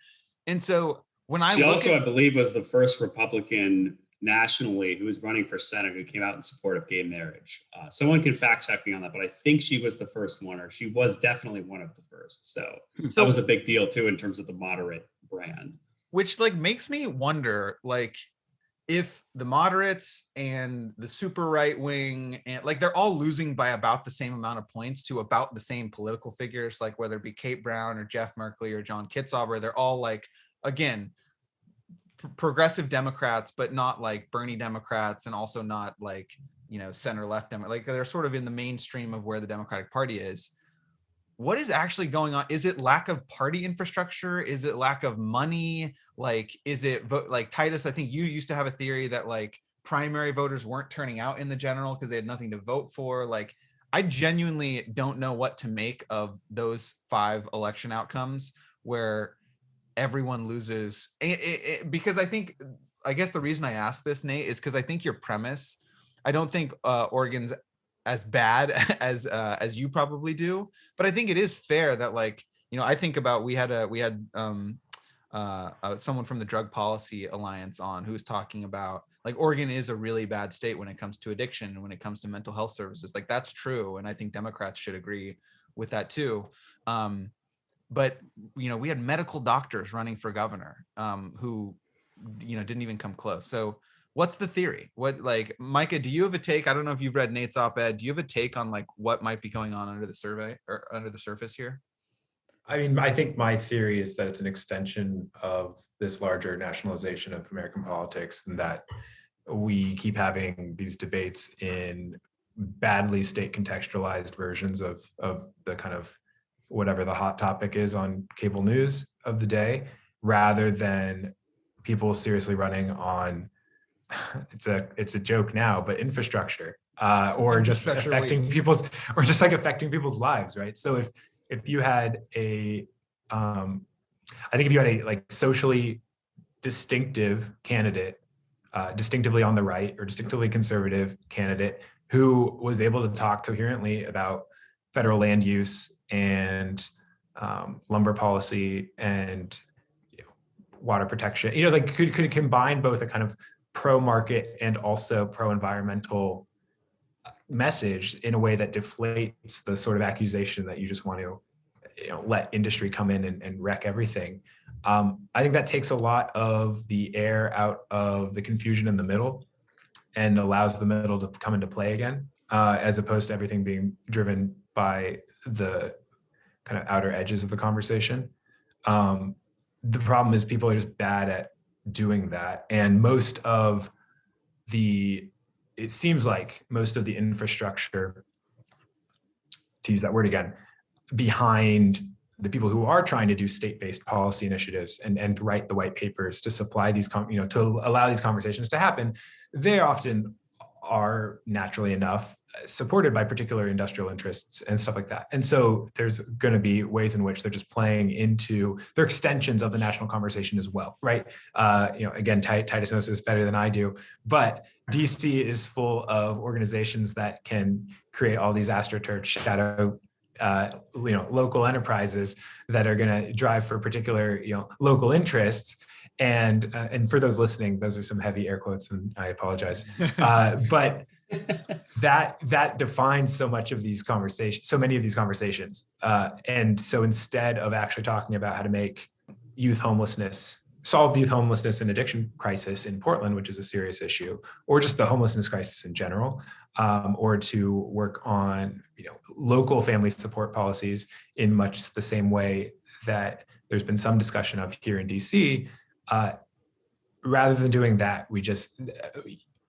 And so when I believe, was the first Republican nationally who was running for Senate who came out in support of gay marriage. Someone can fact check me on that, but I think she was the first one, or she was definitely one of the first. So that was a big deal too in terms of the moderate brand. Which like makes me wonder, like, if the moderates and the super right wing and like they're all losing by about the same amount of points to about the same political figures, like whether it be Kate Brown or Jeff Merkley or John Kitzhaber, they're all like, again, progressive Democrats, but not like Bernie Democrats, and also not like, center left Democrats. Like they're sort of in the mainstream of where the Democratic Party is. What is actually going on? Is it lack of party infrastructure? Is it lack of money? Like, is it like Titus? I think you used to have a theory that like primary voters weren't turning out in the general because they had nothing to vote for. Like, I genuinely don't know what to make of those 5 election outcomes where everyone loses. Because I guess the reason I asked this, Nate, is because I think your premise, I don't think Oregon's as bad as you probably do, but I think it is fair that, like, I think about, we had someone from the Drug Policy Alliance on who was talking about, like, Oregon is a really bad state when it comes to addiction and when it comes to mental health services. Like, that's true, and I think Democrats should agree with that too. But we had medical doctors running for governor who didn't even come close. So what's the theory? What, like, Micah, do you have a take? I don't know if you've read Nate's op-ed. Do you have a take on like what might be going on under the survey or under the surface here? I mean, I think my theory is that it's an extension of this larger nationalization of American politics, and that we keep having these debates in badly state contextualized versions of the kind of whatever the hot topic is on cable news of the day, rather than people seriously running on, it's a joke now, but infrastructure, or just affecting people's, or just like affecting people's lives, right? So if you had a, I think if you had a like socially distinctive candidate, distinctively on the right or distinctively conservative candidate who was able to talk coherently about federal land use and lumber policy and water protection, like could combine both a kind of pro-market and also pro-environmental message in a way that deflates the sort of accusation that you just want to let industry come in and wreck everything. I think that takes a lot of the air out of the confusion in the middle and allows the middle to come into play again, as opposed to everything being driven by the kind of outer edges of the conversation. The problem is people are just bad at doing that. And it seems like most of the infrastructure, to use that word again, behind the people who are trying to do state-based policy initiatives and write the white papers to supply these, to allow these conversations to happen, they often are naturally enough supported by particular industrial interests and stuff like that. And so there's going to be ways in which they're just playing into, they're extensions of the national conversation as well, right? Again, Titus knows this better than I do, but DC is full of organizations that can create all these astroturf shadow local enterprises that are going to drive for particular local interests. And for those listening, those are some heavy air quotes, and I apologize. But that defines so much of these conversations, so many of these conversations. And so instead of actually talking about how to make solve the youth homelessness and addiction crisis in Portland, which is a serious issue, or just the homelessness crisis in general, or to work on local family support policies in much the same way that there's been some discussion of here in DC. Rather than doing that,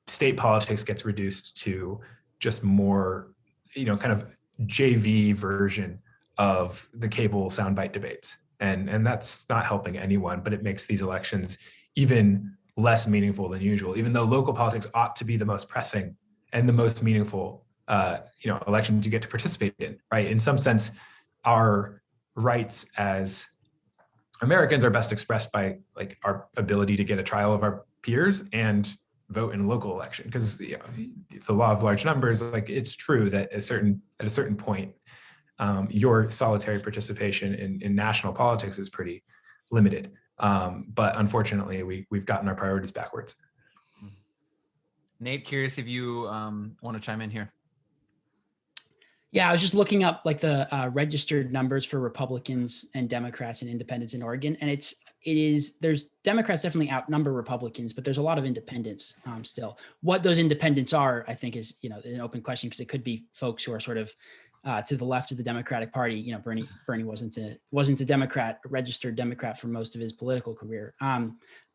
state politics gets reduced to just more, kind of JV version of the cable soundbite debates. And that's not helping anyone, but it makes these elections even less meaningful than usual, even though local politics ought to be the most pressing and the most meaningful, elections you get to participate in, right? In some sense, our rights as Americans are best expressed by like our ability to get a trial of our peers and vote in a local election. Because the law of large numbers, like it's true that at a certain point, your solitary participation in national politics is pretty limited. But unfortunately, we've gotten our priorities backwards. Nate, curious if you want to chime in here. Yeah, I was just looking up like the registered numbers for Republicans and Democrats and independents in Oregon, and there's Democrats definitely outnumber Republicans, but there's a lot of independents still. What those independents are, I think, is an open question, because it could be folks who are sort of to the left of the Democratic Party. Bernie wasn't a Democrat, a registered Democrat for most of his political career.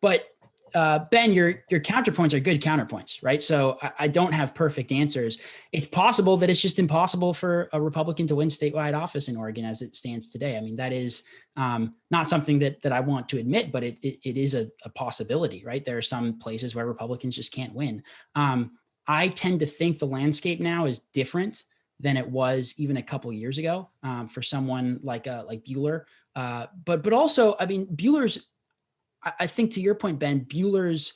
But Ben, your counterpoints are good counterpoints, right? So I don't have perfect answers. It's possible that it's just impossible for a Republican to win statewide office in Oregon as it stands today. I mean, that is not something that I want to admit, but it is a possibility, right? There are some places where Republicans just can't win. I tend to think the landscape now is different than it was even a couple years ago for someone like Bueller. But also, I mean, I think to your point, Ben, Bueller's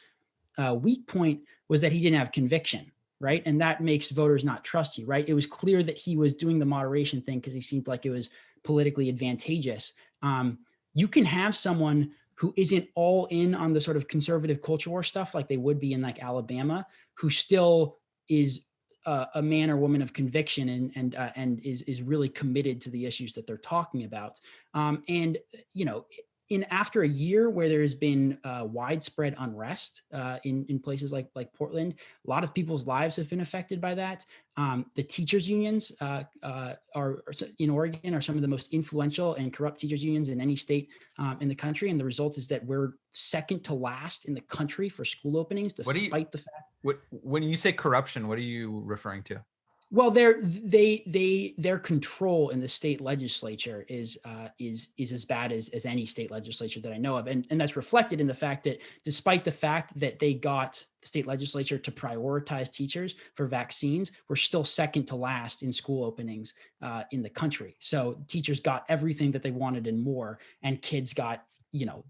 weak point was that he didn't have conviction, right? And that makes voters not trust you, right? It was clear that he was doing the moderation thing because he seemed like it was politically advantageous. You can have someone who isn't all in on the sort of conservative culture war stuff like they would be in like Alabama, who still is a man or woman of conviction and is really committed to the issues that they're talking about. After a year where there has been widespread unrest in places like Portland, a lot of people's lives have been affected by that. The teachers unions in Oregon are some of the most influential and corrupt teachers unions in any state in the country. And the result is that we're second to last in the country for school openings, despite the fact. When you say corruption, what are you referring to? Well, their control in the state legislature is as bad as any state legislature that I know of, and that's reflected in the fact that despite the fact that they got the state legislature to prioritize teachers for vaccines, we're still second to last in school openings in the country. So teachers got everything that they wanted and more, and kids got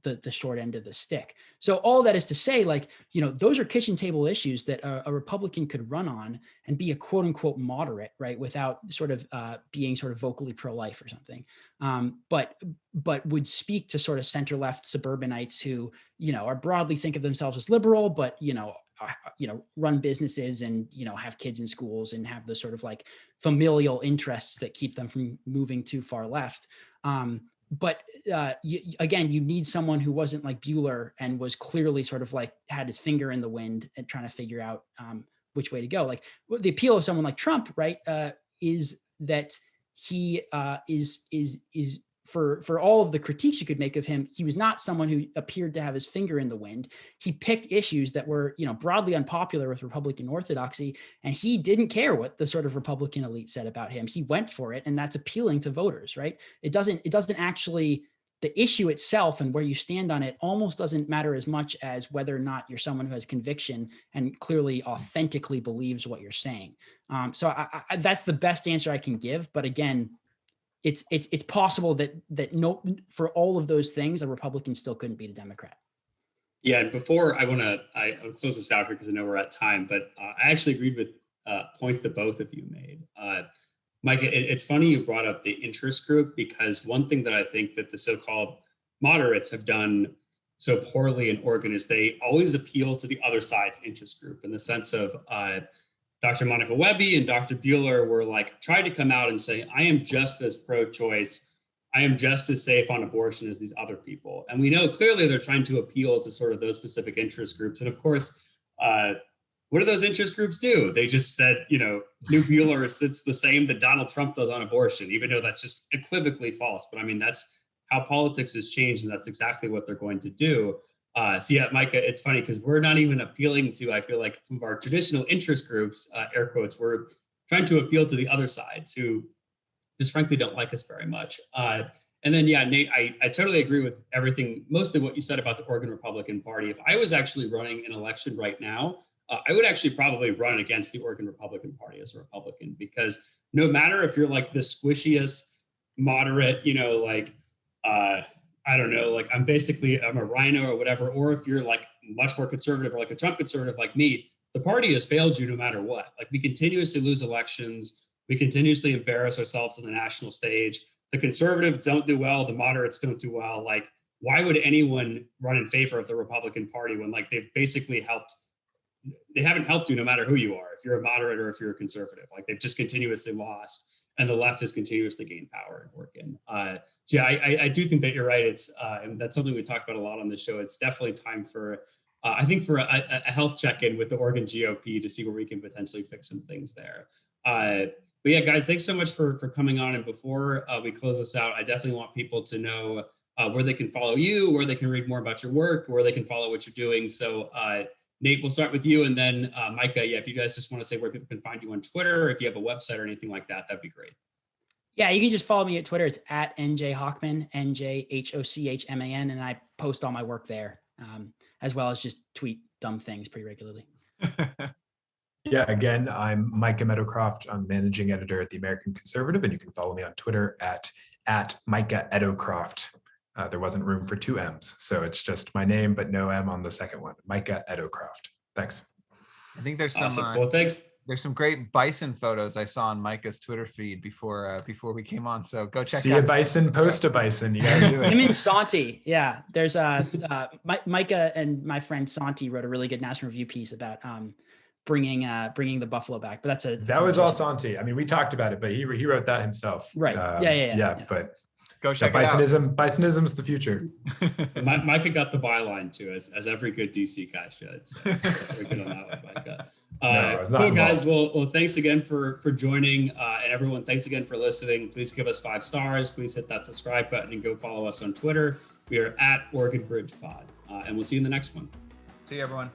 the short end of the stick. So all that is to say, like, those are kitchen table issues that a Republican could run on and be a quote unquote moderate, right, without sort of being sort of vocally pro-life or something, but would speak to sort of center left suburbanites who are broadly think of themselves as liberal, but run businesses and have kids in schools and have the sort of like familial interests that keep them from moving too far left. But you need someone who wasn't like Bueller and was clearly sort of like had his finger in the wind and trying to figure out which way to go. Like the appeal of someone like Trump, right, is that he is for all of the critiques you could make of him, he was not someone who appeared to have his finger in the wind. He picked issues that were, broadly unpopular with Republican orthodoxy, and he didn't care what the sort of Republican elite said about him. He went for it, and that's appealing to voters, right? It doesn't actually, the issue itself and where you stand on it almost doesn't matter as much as whether or not you're someone who has conviction and clearly authentically believes what you're saying. So I that's the best answer I can give. But again, it's possible that for all of those things, a Republican still couldn't beat a Democrat. Yeah, and before I close this out here because I know we're at time, but I actually agreed with points that both of you made. Micah, it's funny you brought up the interest group, because one thing that I think that the so-called moderates have done so poorly in Oregon is they always appeal to the other side's interest group, in the sense of Dr. Monica Webby and Dr. Bueller were like, tried to come out and say, I am just as pro-choice, I am just as safe on abortion as these other people. And we know clearly they're trying to appeal to sort of those specific interest groups. And of course, what do those interest groups do? They just said, New Bueller sits the same that Donald Trump does on abortion, even though that's just equivocally false. But I mean, that's how politics has changed, and that's exactly what they're going to do. So yeah, Micah, it's funny because we're not even appealing to, I feel like, some of our traditional interest groups, air quotes, we're trying to appeal to the other sides who just frankly don't like us very much. And then, yeah, Nate, I totally agree with everything, mostly what you said about the Oregon Republican Party. If I was actually running an election right now, I would actually probably run against the Oregon Republican Party as a Republican, because no matter if you're like the squishiest moderate, I don't know, like I'm a rhino or whatever, or if you're like much more conservative or like a Trump conservative like me, the party has failed you no matter what. Like we continuously lose elections. We continuously embarrass ourselves on the national stage. The conservatives don't do well. The moderates don't do well. Like, why would anyone run in favor of the Republican Party when like they haven't helped you no matter who you are, if you're a moderate or if you're a conservative. Like they've just continuously lost, and the left has continuously gained power in Oregon. So yeah, I do think that you're right. It's and that's something we talked about a lot on the show. It's definitely time for, I think, for a health check-in with the Oregon GOP to see where we can potentially fix some things there. But yeah, guys, thanks so much for coming on. And before we close this out, I definitely want people to know where they can follow you, where they can read more about your work, where they can follow what you're doing. So Nate, we'll start with you, and then Micah, yeah, if you guys just want to say where people can find you on Twitter, or if you have a website or anything like that, that'd be great. Yeah, you can just follow me at Twitter. It's at NJ Hochman, NJHOCHMAN, and I post all my work there, as well as just tweet dumb things pretty regularly. Yeah, again, I'm Micah Meadowcroft. I'm managing editor at the American Conservative, and you can follow me on Twitter at Micah Meadowcroft. There wasn't room for two M's, so it's just my name, but no M on the second one. Micah Meadowcroft. Thanks. I think there's some awesome. Well, thanks. There's some great bison photos I saw on Micah's Twitter feed before we came on. So go check out. See a bison, post a bison. You gotta do it. Him and Santi. Yeah, there's Micah and my friend Santi wrote a really good National Review piece about bringing the buffalo back. But that was all Santi. I mean, we talked about it, but he wrote that himself. Right. Yeah. But go check bisonism, it out. Bisonism's the future. Micah got the byline too, as every good DC guy should. So very good on that one, Micah. Cool, guys. Well, thanks again for joining, and everyone, thanks again for listening. Please give us 5 stars. Please hit that subscribe button and go follow us on Twitter. We are at Oregon Bridge Pod, and we'll see you in the next one. See you, everyone.